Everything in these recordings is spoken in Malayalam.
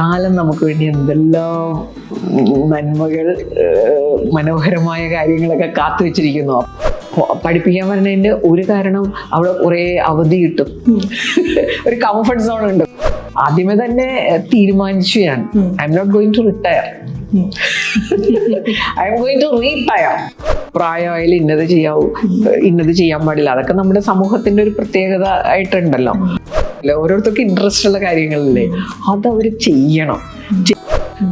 കാലം നമുക്ക് വേണ്ടി എന്തെല്ലാം നന്മകൾ, മനോഹരമായ കാര്യങ്ങളൊക്കെ കാത്തു വെച്ചിരിക്കുന്നു. പഠിപ്പിക്കാൻ പറഞ്ഞതിന്റെ ഒരു കാരണം അവിടെ കുറെ അവധി കിട്ടും, ഒരു കംഫർട്ട് സോൺ ഉണ്ട്. ആദ്യമേ തന്നെ തീരുമാനിച്ചു ഞാൻ, I'm not going to retire, I'm going to retire. പ്രായമായാലും ഇന്നത് ചെയ്യാവൂ, ഇന്നത് ചെയ്യാൻ പാടില്ല, അതൊക്കെ നമ്മുടെ സമൂഹത്തിന്റെ ഒരു പ്രത്യേകത ആയിട്ടുണ്ടല്ലോ. ഓരോരുത്തർക്കും ഇൻട്രസ്റ്റ് ഉള്ള കാര്യങ്ങളല്ലേ, അതവര് ചെയ്യണം.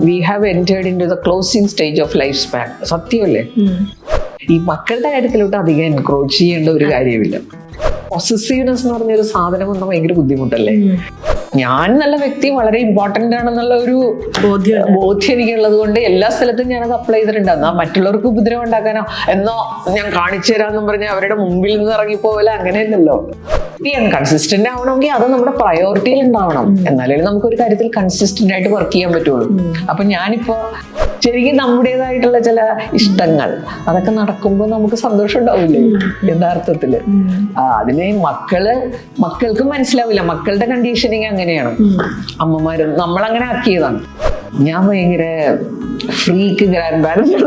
We have entered into the closing stage of life span. സത്യമല്ലേ? ഈ മക്കളുടെ കാര്യത്തിലോട്ട് അധികം എൻക്രോച്ച് ചെയ്യേണ്ട ഒരു കാര്യമില്ല. പൊസസീവ്നെസ് എന്ന് പറഞ്ഞൊരു സാധനം വന്നാൽ ഭയങ്കര ബുദ്ധിമുട്ടല്ലേ. ഞാൻ നല്ല വ്യക്തി, വളരെ ഇമ്പോർട്ടന്റ് ആണെന്നുള്ള ഒരു ബോധ്യം എനിക്കുള്ളത് കൊണ്ട് എല്ലാ സ്ഥലത്തും ഞാനത് അപ്ലൈ ചെയ്തിട്ടുണ്ട്. എന്നാൽ മറ്റുള്ളവർക്ക് ഉപദ്രവം ഉണ്ടാക്കാനോ എന്നോ ഞാൻ കാണിച്ചു തരാമെന്നും പറഞ്ഞാൽ അവരുടെ മുമ്പിൽ നിന്ന് ഇറങ്ങിപ്പോകല, അങ്ങനെയല്ലല്ലോ. കൺസിസ്റ്റന്റ് ആവണമെങ്കിൽ അത് നമ്മുടെ പ്രയോറിറ്റിയിൽ ഉണ്ടാവണം, എന്നാലേ നമുക്കൊരു കാര്യത്തിൽ കൺസിസ്റ്റന്റ് ആയിട്ട് വർക്ക് ചെയ്യാൻ പറ്റുള്ളൂ. അപ്പൊ ഞാനിപ്പോ ശരിക്കും നമ്മുടേതായിട്ടുള്ള ചില ഇഷ്ടങ്ങൾ അതൊക്കെ നടക്കുമ്പോൾ നമുക്ക് സന്തോഷം ഉണ്ടാവില്ലേ യഥാർത്ഥത്തില്. അതിന് മക്കൾക്ക് മനസ്സിലാവില്ല. മക്കളുടെ കണ്ടീഷനിങ് അങ്ങനെയാണ്. അമ്മമാര് നമ്മളങ്ങനെ ആക്കിയതാണ്. ഞാൻ ഭയങ്കര freak grand parent.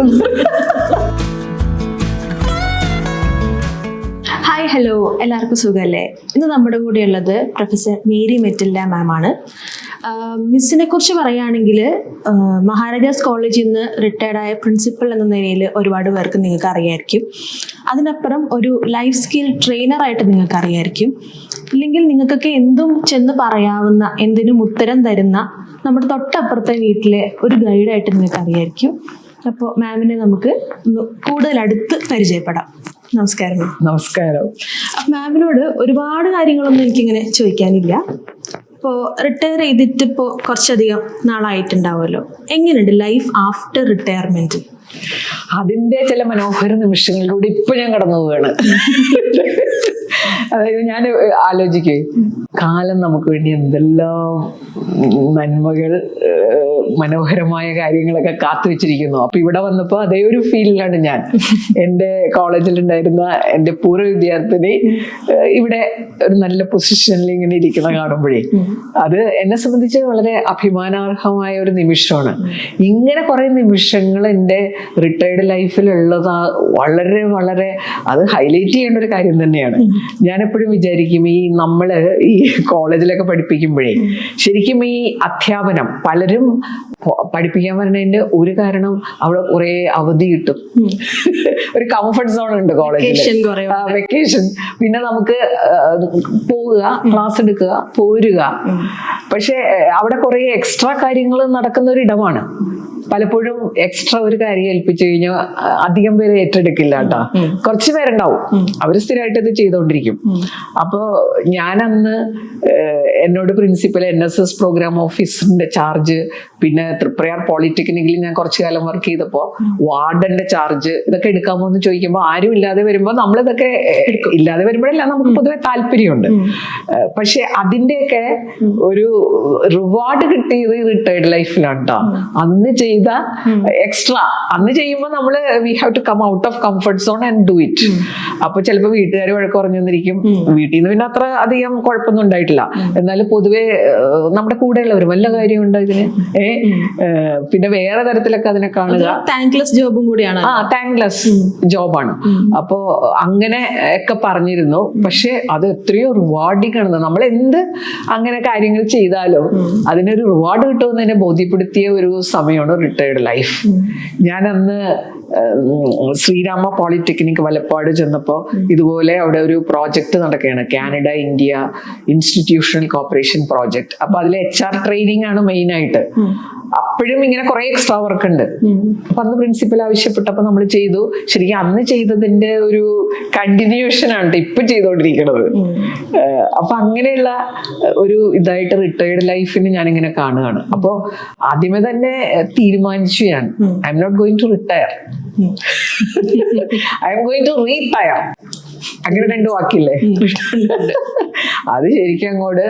Hi, hello, എല്ലാവർക്കും സുഖമല്ലേ? ഇന്ന് നമ്മുടെ കൂടെ ഉള്ളത് പ്രൊഫസർ മേരി മെറ്റിൽഡ മാം ആണ്. മിസ്സിനെ കുറിച്ച് പറയുകയാണെങ്കിൽ മഹാരാജാസ് കോളേജിൽ നിന്ന് റിട്ടയർഡായ പ്രിൻസിപ്പൽ എന്ന നിലയിൽ ഒരുപാട് പേർക്ക് നിങ്ങൾക്ക് അറിയായിരിക്കും. അതിനപ്പുറം ഒരു ലൈഫ് സ്കിൽ ട്രെയിനറായിട്ട് നിങ്ങൾക്ക് അറിയായിരിക്കും. ഇല്ലെങ്കിൽ നിങ്ങൾക്കൊക്കെ എന്തും ചെന്ന് പറയാവുന്ന, എന്തിനും ഉത്തരം തരുന്ന നമ്മുടെ തൊട്ടപ്പുറത്തെ വീട്ടിലെ ഒരു ഗൈഡായിട്ട് നിങ്ങൾക്ക് അറിയായിരിക്കും. അപ്പോൾ മാമിനെ നമുക്ക് കൂടുതൽ അടുത്ത് പരിചയപ്പെടാം. നമസ്കാരം. നമസ്കാരം. മാമിനോട് ഒരുപാട് കാര്യങ്ങളൊന്നും എനിക്കിങ്ങനെ ചോദിക്കാനില്ല. ഇപ്പോൾ റിട്ടയർ ചെയ്തിട്ട് ഇപ്പോൾ കുറച്ചധികം നാളായിട്ടുണ്ടാവുമല്ലോ. എങ്ങനെയുണ്ട് ലൈഫ് ആഫ്റ്റർ റിട്ടയർമെന്റ്? അതിന്റെ ചില മനോഹര നിമിഷങ്ങളിലൂടെ ഇപ്പൊ ഞാൻ കടന്നു പോവുകയാണ്. അതായത് ഞാൻ ആലോചിക്കേ, കാലം നമുക്ക് വേണ്ടി എന്തെല്ലാം നന്മകൾ, മനോഹരമായ കാര്യങ്ങളൊക്കെ കാത്തു വെച്ചിരിക്കുന്നു. അപ്പൊ ഇവിടെ വന്നപ്പോ അതേ ഒരു ഫീലിലാണ് ഞാൻ. എൻ്റെ കോളേജിലുണ്ടായിരുന്ന എൻ്റെ പൂർവ്വ വിദ്യാർത്ഥിനി ഇവിടെ ഒരു നല്ല പൊസിഷനിൽ ഇങ്ങനെ ഇരിക്കുന്ന കാണുമ്പോഴേ അത് എന്നെ സംബന്ധിച്ച് വളരെ അഭിമാനാർഹമായ ഒരു നിമിഷമാണ്. ഇങ്ങനെ കുറെ നിമിഷങ്ങൾ എൻ്റെ റിട്ടയർഡ് ലൈഫിലുള്ളത് വളരെ വളരെ അത് ഹൈലൈറ്റ് ചെയ്യേണ്ട ഒരു കാര്യം തന്നെയാണ്. ഞാൻ എപ്പോഴും വിചാരിക്കും, ഈ നമ്മള് ഈ കോളേജിലൊക്കെ പഠിപ്പിക്കുമ്പോഴേ ശരിക്കും ഈ അധ്യാപനം പലരും പഠിപ്പിക്കാൻ പറഞ്ഞതിന്റെ ഒരു കാരണം അവിടെ കുറെ അവധി കിട്ടും, ഒരു കംഫർട്ട് സോൺ ഉണ്ട് കോളേജിൽ, വെക്കേഷൻ. പിന്നെ നമുക്ക് പോവുക, ക്ലാസ് എടുക്കുക, പോരുക. പക്ഷെ അവിടെ കുറെ എക്സ്ട്രാ കാര്യങ്ങൾ നടക്കുന്ന ഒരു ഇടമാണ്. പലപ്പോഴും എക്സ്ട്രാ ഒരു കാര്യം ഏൽപ്പിച്ചു കഴിഞ്ഞാൽ അധികം പേര് ഏറ്റെടുക്കില്ല കേട്ടോ. കുറച്ച് പേരുണ്ടാവും, അവർ സ്ഥിരമായിട്ട് ഇത് ചെയ്തുകൊണ്ടിരിക്കും. അപ്പോ ഞാനന്ന് എന്നോട് പ്രിൻസിപ്പൽ NSS പ്രോഗ്രാം ഓഫീസറിന്റെ ചാർജ്, പിന്നെ തൃപ്രയാർ പോളിടെക്നിക്കിൽ ഞാൻ കുറച്ചു കാലം വർക്ക് ചെയ്തപ്പോ വാർഡന്റെ ചാർജ്, ഇതൊക്കെ എടുക്കാമോ എന്ന് ചോദിക്കുമ്പോൾ ആരും ഇല്ലാതെ വരുമ്പോൾ നമ്മളിതൊക്കെ ഇല്ലാതെ വരുമ്പോഴല്ല നമുക്ക് പൊതുവെ താല്പര്യമുണ്ട്. പക്ഷെ അതിന്റെയൊക്കെ ഒരു റിവാർഡ് കിട്ടിയത് റിട്ടയർഡ് ലൈഫിലാണ് കേട്ടോ. അന്ന് ചെയ്ത എക്സ്ട്രാ, അന്ന് ചെയ്യുമ്പോൾ നമ്മള് we have to come out of comfort zone and do it. അപ്പൊ ചിലപ്പോൾ വീട്ടുകാർ വഴക്ക് പറഞ്ഞിരിക്കും, വീട്ടിൽ നിന്ന് പിന്നെ അത്ര അധികം കുഴപ്പമൊന്നും ഉണ്ടായിട്ടില്ല. എന്നാലും പൊതുവെ നമ്മുടെ കൂടെയുള്ളവർ വല്ല കാര്യമുണ്ടോ ഇതിന്, പിന്നെ വേറെ തരത്തിലൊക്കെ അതിനെ കാണുക. താങ്ക്ലെസ് ജോബും കൂടിയാണ്. താങ്ക്ലെസ് ജോബാണ്. അപ്പോ അങ്ങനെ ഒക്കെ പറഞ്ഞിരുന്നു. പക്ഷെ അത് എത്രയോ റിവാർഡിങ് ആണ്. നമ്മൾ എന്ത് അങ്ങനെ കാര്യങ്ങൾ ചെയ്താലും അതിനൊരു റിവാർഡ് കിട്ടുമെന്ന് ബോധ്യപ്പെടുത്തിയ ഒരു സമയമാണ് റിട്ടയർഡ് ലൈഫ്. ഞാനന്ന് ശ്രീരാമ പോളിടെക്നിക് വലപ്പാട് ചെന്നപ്പോൾ ഇതുപോലെ അവിടെ ഒരു പ്രോജക്റ്റ് നടക്കുകയാണ്, Canada India institutional corporation project. അപ്പൊ അതിൽ HR ട്രെയിനിങ് ആണ് മെയിൻ ആയിട്ട്. അപ്പോഴും ഇങ്ങനെ കുറെ എക്സ്ട്രാ വർക്ക് ഉണ്ട്. അപ്പൊ അന്ന് പ്രിൻസിപ്പൽ ആവശ്യപ്പെട്ടപ്പോ നമ്മൾ ചെയ്തു. ശരിക്കും അന്ന് ചെയ്തതിന്റെ ഒരു കണ്ടിന്യൂഷൻ ആണ് ഇപ്പൊ ചെയ്തോണ്ടിരിക്കുന്നത്. അപ്പൊ അങ്ങനെയുള്ള ഒരു ഇതായിട്ട് റിട്ടയർഡ് ലൈഫിന് ഞാനിങ്ങനെ കാണുകയാണ്. അപ്പൊ ആദ്യമേ തന്നെ തീരുമാനിച്ചു ഞാൻ, I'm not going to retire, I'm going to retire. അങ്ങനെ രണ്ട് വാക്കില്ലേ, അത് ശരിക്കും അങ്ങോട്ട്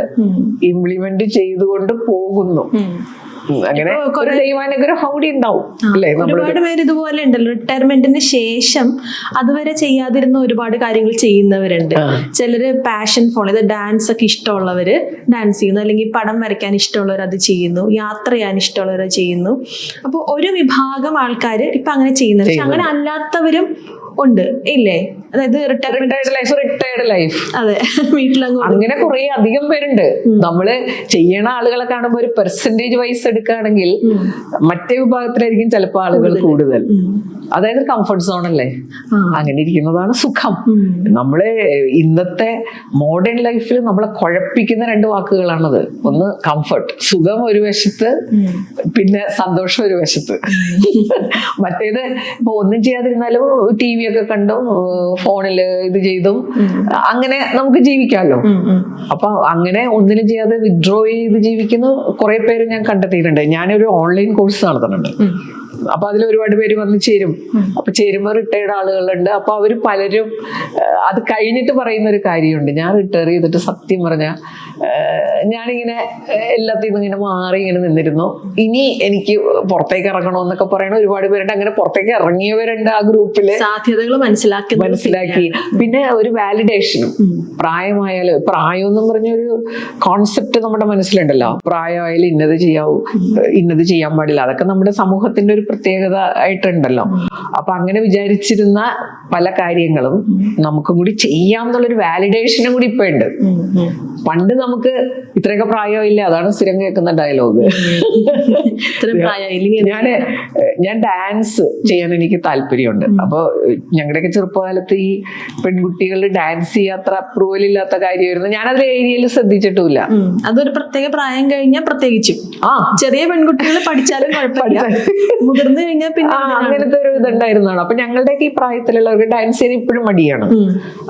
ഇംപ്ലിമെന്റ് ചെയ്തുകൊണ്ട് പോകുന്നു. അങ്ങനെ ഒരു ദൈവാനുഗ്രഹം കൂടി ഉണ്ടാവും അല്ലേ? ഒരുപാട് പേര് ഇതുപോലെ ഉണ്ടല്ലോ, റിട്ടയർമെന്റിന് ശേഷം അതുവരെ ചെയ്യാതിരുന്ന ഒരുപാട് കാര്യങ്ങൾ ചെയ്യുന്നവരുണ്ട്. ചിലര് പാഷൻ ഫോളോ ചെയ്ത് ഡാൻസ് ഒക്കെ ഇഷ്ടമുള്ളവര് ഡാൻസ് ചെയ്യുന്നു, അല്ലെങ്കിൽ പടം വരയ്ക്കാൻ ഇഷ്ടമുള്ളവർ അത് ചെയ്യുന്നു, യാത്ര ചെയ്യാൻ ഇഷ്ടമുള്ളവർ അത് ചെയ്യുന്നു. അപ്പോൾ ഒരു വിഭാഗം ആൾക്കാർ ഇപ്പൊ അങ്ങനെ ചെയ്യുന്നു. പക്ഷെ അങ്ങനെ അല്ലാത്തവരും ഉണ്ട് ഇല്ലേ? അതായത് റിട്ടയർഡ് ലൈഫ്. അതെ, വീട്ടിലങ്ങ് അങ്ങനെ കുറെ അധികം പേരുണ്ട്. നമ്മള് ചെയ്യണ ആളുകളെ കാണുമ്പോൾ ഒരു പെർസെന്റേജ് വൈസ് എടുക്കുകയാണെങ്കിൽ മറ്റേ വിഭാഗത്തിലായിരിക്കും ചിലപ്പോൾ ആളുകൾ കൂടുതൽ. അതായത് കംഫർട്ട് സോൺ അല്ലേ, അങ്ങനെ ഇരിക്കുന്നതാണ് സുഖം. നമ്മള് ഇന്നത്തെ മോഡേൺ ലൈഫിൽ നമ്മളെ കുഴപ്പിക്കുന്ന രണ്ട് വാക്കുകളാണത്. ഒന്ന് കംഫർട്ട്, സുഖം ഒരു വശത്ത്, പിന്നെ സന്തോഷം ഒരു വശത്ത്. മറ്റേത് ഇപ്പൊ ഒന്നും ചെയ്യാതിരുന്നാലും TV ഒക്കെ കണ്ടും ഫോണില് ഇത് ചെയ്തും അങ്ങനെ നമുക്ക് ജീവിക്കാമല്ലോ. അപ്പൊ അങ്ങനെ ഒന്നിനും ചെയ്യാതെ വിഡ്രോ ചെയ്ത് ജീവിക്കുന്ന കുറെ പേര് ഞാൻ കണ്ടെത്തിയിട്ടുണ്ട്. ഞാനൊരു ഓൺലൈൻ കോഴ്സ് നടത്തുന്നുണ്ട്. അപ്പൊ അതിൽ ഒരുപാട് പേര് വന്ന് ചേരും. അപ്പൊ ചേരുമ്പോൾ റിട്ടയർഡ് ആളുകളുണ്ട്. അപ്പൊ അവര് പലരും അത് കഴിഞ്ഞിട്ട് പറയുന്ന ഒരു കാര്യമുണ്ട്, ഞാൻ റിട്ടയർ ചെയ്തിട്ട് സത്യം പറഞ്ഞ ഞാനിങ്ങനെ എല്ലാത്തിൽ നിന്നും ഇങ്ങനെ മാറി ഇങ്ങനെ നിന്നിരുന്നു, ഇനി എനിക്ക് പുറത്തേക്ക് ഇറങ്ങണമെന്നൊക്കെ പറയണ ഒരുപാട് പേരുണ്ട്. അങ്ങനെ പുറത്തേക്ക് ഇറങ്ങിയവരുണ്ട് ആ ഗ്രൂപ്പില്. സാധ്യതകൾ മനസ്സിലാക്കി പിന്നെ ഒരു വാലിഡേഷനും. പ്രായമായാലും, പ്രായം എന്നും പറഞ്ഞൊരു കോൺസെപ്റ്റ് നമ്മുടെ മനസ്സിലുണ്ടല്ലോ. പ്രായമായാലും ഇന്നത് ചെയ്യാവൂ, ഇന്നത് ചെയ്യാൻ പാടില്ല, അതൊക്കെ നമ്മുടെ സമൂഹത്തിന്റെ ഒരു പ്രത്യേകത ആയിട്ടുണ്ടല്ലോ. അപ്പൊ അങ്ങനെ വിചാരിച്ചിരുന്ന പല കാര്യങ്ങളും നമുക്കും കൂടി ചെയ്യാം എന്നുള്ളൊരു വാലിഡേഷനും കൂടി ഇപ്പൊ ഉണ്ട്. പണ്ട് നമുക്ക് ഇത്രയൊക്കെ പ്രായമില്ല, അതാണ് സ്ഥിരം കേൾക്കുന്ന ഡയലോഗ്. ഞാൻ ഡാൻസ് ചെയ്യാൻ എനിക്ക് താല്പര്യമുണ്ട്. അപ്പൊ ഞങ്ങളുടെയൊക്കെ ചെറുപ്പകാലത്ത് ഈ പെൺകുട്ടികൾ ഡാൻസ് ചെയ്യാത്ര അപ്രൂവൽ ഇല്ലാത്ത കാര്യമായിരുന്നു. ഞാനത് ഏരിയയിൽ ശ്രദ്ധിച്ചിട്ടുമില്ല. അതൊരു പ്രത്യേക പ്രായം കഴിഞ്ഞാൽ പ്രത്യേകിച്ചും ചെറിയ പെൺകുട്ടികൾ പഠിച്ചാലും കുഴപ്പമില്ല, മുതിർന്നു കഴിഞ്ഞാൽ പിന്നെ അങ്ങനത്തെ ഒരു ഇതുണ്ടായിരുന്നാണ്. അപ്പൊ ഞങ്ങളുടെയൊക്കെ ഈ പ്രായത്തിലുള്ളവർക്ക് ഡാൻസ് ചെയ്യാൻ ഇപ്പോഴും മടിയാണ്.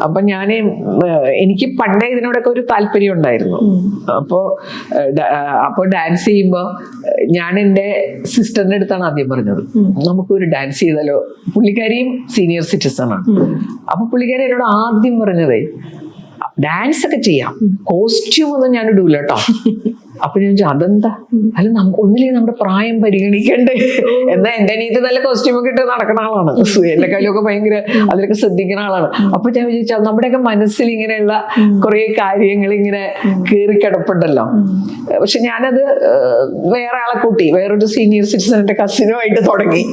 അപ്പൊ എനിക്ക് പണ്ടേ ഇതിനോടൊക്കെ ഒരു താല്പര്യം ഉണ്ടായിരുന്നു. അപ്പൊ ഡാൻസ് ചെയ്യുമ്പോ ഞാൻ എൻ്റെ സിസ്റ്ററിന്റെ അടുത്താണ് ആദ്യം പറഞ്ഞത്, നമുക്കൊരു ഡാൻസ് ചെയ്താലോ. പുള്ളിക്കാരിയും സീനിയർ സിറ്റിസൺ ആണ്. അപ്പൊ പുള്ളിക്കാരി എന്നോട് ആദ്യം പറഞ്ഞതേ, ഡാൻസ് ഒക്കെ ചെയ്യാം, കോസ്റ്റ്യൂം ഒന്നും ഞാൻ ഇടൂല കേട്ടോ. അപ്പൊ ഞാൻ ചോദിച്ചു അതെന്താ? അല്ല, ഒന്നില്ലെങ്കിൽ നമ്മുടെ പ്രായം പരിഗണിക്കണ്ടേ? എന്നാ എന്റെ അനിയത്തി നല്ല കോസ്റ്റ്യൂം ഒക്കെ ഇട്ട് നടക്കുന്ന ആളാണ്, എന്റെ കയ്യിലൊക്കെ ഭയങ്കര അതിലൊക്കെ ശ്രദ്ധിക്കുന്ന ആളാണ്. അപ്പൊ ഞാൻ വിചാരിച്ചാൽ നമ്മുടെയൊക്കെ മനസ്സിൽ ഇങ്ങനെയുള്ള കുറെ കാര്യങ്ങൾ ഇങ്ങനെ കയറി കിടപ്പുണ്ടല്ലോ. പക്ഷെ ഞാനത് വേറെ ആളെ കൂട്ടി, വേറൊരു സീനിയർ സിറ്റിസന്റെ കസിനുമായിട്ട് തുടങ്ങി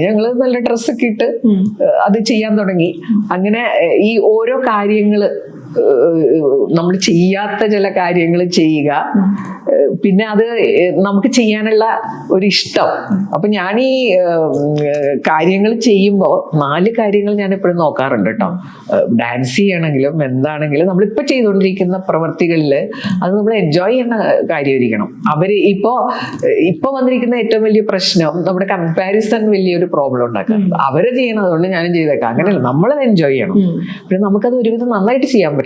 ഞങ്ങള് നല്ല ഡ്രസ്സൊക്കെ ഇട്ട് അത് ചെയ്യാൻ തുടങ്ങി. അങ്ങനെ ഈ ഓരോ കാര്യങ്ങള് നമ്മൾ ചെയ്യാത്ത ചില കാര്യങ്ങൾ ചെയ്യുക, പിന്നെ അത് നമുക്ക് ചെയ്യാനുള്ള ഒരു ഇഷ്ടം. അപ്പൊ ഞാൻ ഈ കാര്യങ്ങൾ ചെയ്യുമ്പോൾ 4 കാര്യങ്ങൾ ഞാൻ എപ്പോഴും നോക്കാറുണ്ട് കേട്ടോ. ഡാൻസ് ചെയ്യണമെങ്കിലും എന്താണെങ്കിലും നമ്മളിപ്പോ ചെയ്തുകൊണ്ടിരിക്കുന്ന പ്രവൃത്തികളിൽ അത് നമ്മൾ എൻജോയ് ചെയ്യുന്ന കാര്യമായിരിക്കണം. അവര് ഇപ്പൊ വന്നിരിക്കുന്ന ഏറ്റവും വലിയ പ്രശ്നം നമ്മുടെ കമ്പാരിസൺ വലിയൊരു പ്രോബ്ലം ഉണ്ടാക്കാറുണ്ട്. അവര് ചെയ്യണം അതുകൊണ്ട് ഞാനും ചെയ്തേക്കാം, അങ്ങനെയല്ല. നമ്മളത് എൻജോയ് ചെയ്യണം. പിന്നെ നമുക്കത് ഒരുവിധം നന്നായിട്ട് ചെയ്യാൻ പറ്റണം.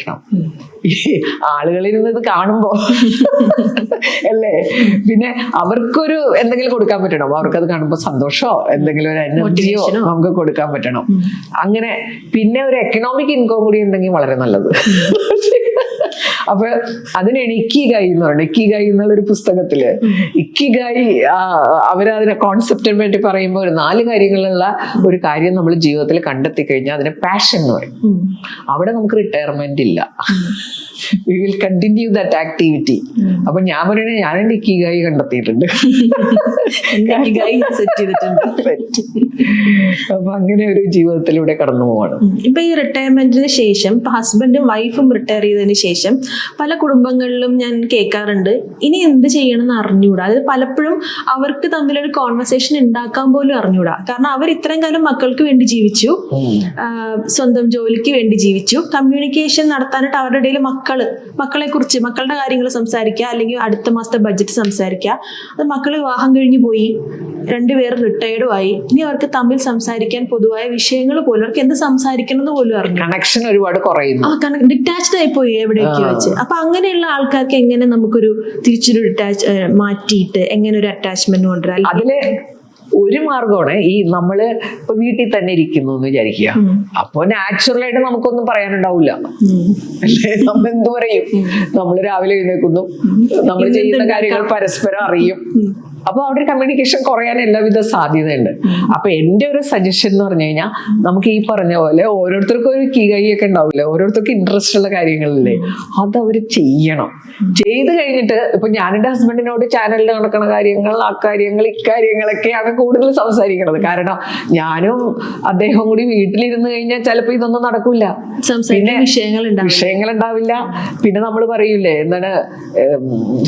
ആളുകളിരുന്ന് ഇത് കാണുമ്പോ അല്ലേ, പിന്നെ അവർക്കൊരു എന്തെങ്കിലും കൊടുക്കാൻ പറ്റണം. അവർക്കത് കാണുമ്പോൾ സന്തോഷമോ എന്തെങ്കിലും ഒരു എനർജിയോ നമുക്ക് കൊടുക്കാൻ പറ്റണം. അങ്ങനെ പിന്നെ ഒരു എക്കണോമിക് ഇൻകം കൂടി ഉണ്ടെങ്കിൽ വളരെ നല്ലത്. അപ്പൊ അതിനാണ് ഇക്കിഗായി എന്ന് പറയുന്നത്. ഇക്കിഗായി എന്നുള്ളൊരു പുസ്തകത്തില് ഇക്കിഗായി അവരതിനെ കോൺസെപ്റ്റിനെ വേണ്ടി പറയുമ്പോൾ ഒരു 4 കാര്യങ്ങളുള്ള ഒരു കാര്യം നമ്മൾ ജീവിതത്തിൽ കണ്ടെത്തി കഴിഞ്ഞാൽ അതിനെ പാഷൻ എന്ന് പറയും. അവിടെ നമുക്ക് റിട്ടയർമെന്റ് ഇല്ല. We will continue that activity. അപ്പൊ ഞാൻ പറയുന്നത് ഞാൻ എൻ്റെ ഇക്കിഗായി കണ്ടെത്തിയിട്ടുണ്ട്. അപ്പൊ അങ്ങനെ ഒരു ജീവിതത്തിലൂടെ കടന്നു പോവാണ്. ഇപ്പൊ ഈ റിട്ടയർമെന്റിന് ശേഷം ഹസ്ബൻഡും വൈഫും റിട്ടയർ ചെയ്തതിന് ശേഷം പല കുടുംബങ്ങളിലും ഞാൻ കേൾക്കാറുണ്ട്, ഇനി എന്ത് ചെയ്യണം എന്ന് അറിഞ്ഞുകൂടാ. അതായത് പലപ്പോഴും അവർക്ക് തമ്മിലൊരു കോൺവെർസേഷൻ ഉണ്ടാക്കാൻ പോലും അറിഞ്ഞുകൂടാ. കാരണം അവർ ഇത്രയും കാലം മക്കൾക്ക് വേണ്ടി ജീവിച്ചു, സ്വന്തം ജോലിക്ക് വേണ്ടി ജീവിച്ചു. കമ്മ്യൂണിക്കേഷൻ നടത്താനായിട്ട് അവരുടെ ഇടയിൽ മക്കളെ കുറിച്ച് മക്കളുടെ കാര്യങ്ങൾ സംസാരിക്കുക, അല്ലെങ്കിൽ അടുത്ത മാസത്തെ ബഡ്ജറ്റ് സംസാരിക്കുക. അത് മക്കൾ വിവാഹം കഴിഞ്ഞു പോയി, 2 പേർ റിട്ടയർഡും ആയി. ഇനി അവർക്ക് തമ്മിൽ സംസാരിക്കാൻ പൊതുവായ വിഷയങ്ങൾ പോലും, അവർക്ക് എന്ത് സംസാരിക്കണം എന്ന് പോലും അറിഞ്ഞു. കണക്ഷൻ ഒരുപാട് കുറയുന്നു, ഡിറ്റാച്ച്ഡ് ആയി പോയി എവിടെയൊക്കെ വെച്ച്. അപ്പൊ അങ്ങനെയുള്ള ആൾക്കാർക്ക് എങ്ങനെ നമുക്കൊരു തിരിച്ചൊരു മാറ്റിയിട്ട് എങ്ങനെ ഒരു അറ്റാച്ച്മെന്റ് കൊണ്ടുവരാം? അതില് ഒരു മാർഗമാണ് ഈ നമ്മള് ഇപ്പൊ വീട്ടിൽ തന്നെ ഇരിക്കുന്നു എന്ന് വിചാരിക്കുക. അപ്പൊ നാച്ചുറലായിട്ട് നമുക്കൊന്നും പറയാനുണ്ടാവില്ല അല്ലേ? നമ്മൾ എന്ത് പറയും? നമ്മൾ രാവിലെ എഴുന്നേൽക്കുന്നു, നമ്മൾ ചെയ്യുന്ന കാര്യങ്ങൾ പരസ്പരം അറിയും, അപ്പൊ അവിടെ കമ്മ്യൂണിക്കേഷൻ കുറയാൻ എല്ലാവിധ സാധ്യതയുണ്ട്. അപ്പൊ എന്റെ ഒരു സജഷൻ എന്ന് പറഞ്ഞു കഴിഞ്ഞാൽ, നമുക്ക് ഈ പറഞ്ഞ പോലെ ഓരോരുത്തർക്കും ഒരു കീകൈയൊക്കെ ഉണ്ടാവില്ല, ഓരോരുത്തർക്കും ഇൻട്രസ്റ്റ് ഉള്ള കാര്യങ്ങളില്ലേ, അത് അവര് ചെയ്യണം. ചെയ്ത് കഴിഞ്ഞിട്ട് ഇപ്പൊ ഞാൻ എന്റെ ഹസ്ബൻഡിനോട് ചാനലിൽ നടക്കുന്ന കാര്യങ്ങൾ, ആ കാര്യങ്ങൾ, ഇക്കാര്യങ്ങളൊക്കെയാണ് കൂടുതൽ സംസാരിക്കണത്. കാരണം ഞാനും അദ്ദേഹം കൂടി വീട്ടിലിരുന്ന് കഴിഞ്ഞാൽ ചിലപ്പോ ഇതൊന്നും നടക്കൂല, പിന്നെ വിഷയങ്ങൾ ഉണ്ടാവില്ല. പിന്നെ നമ്മൾ പറയൂലേ, എന്താണ്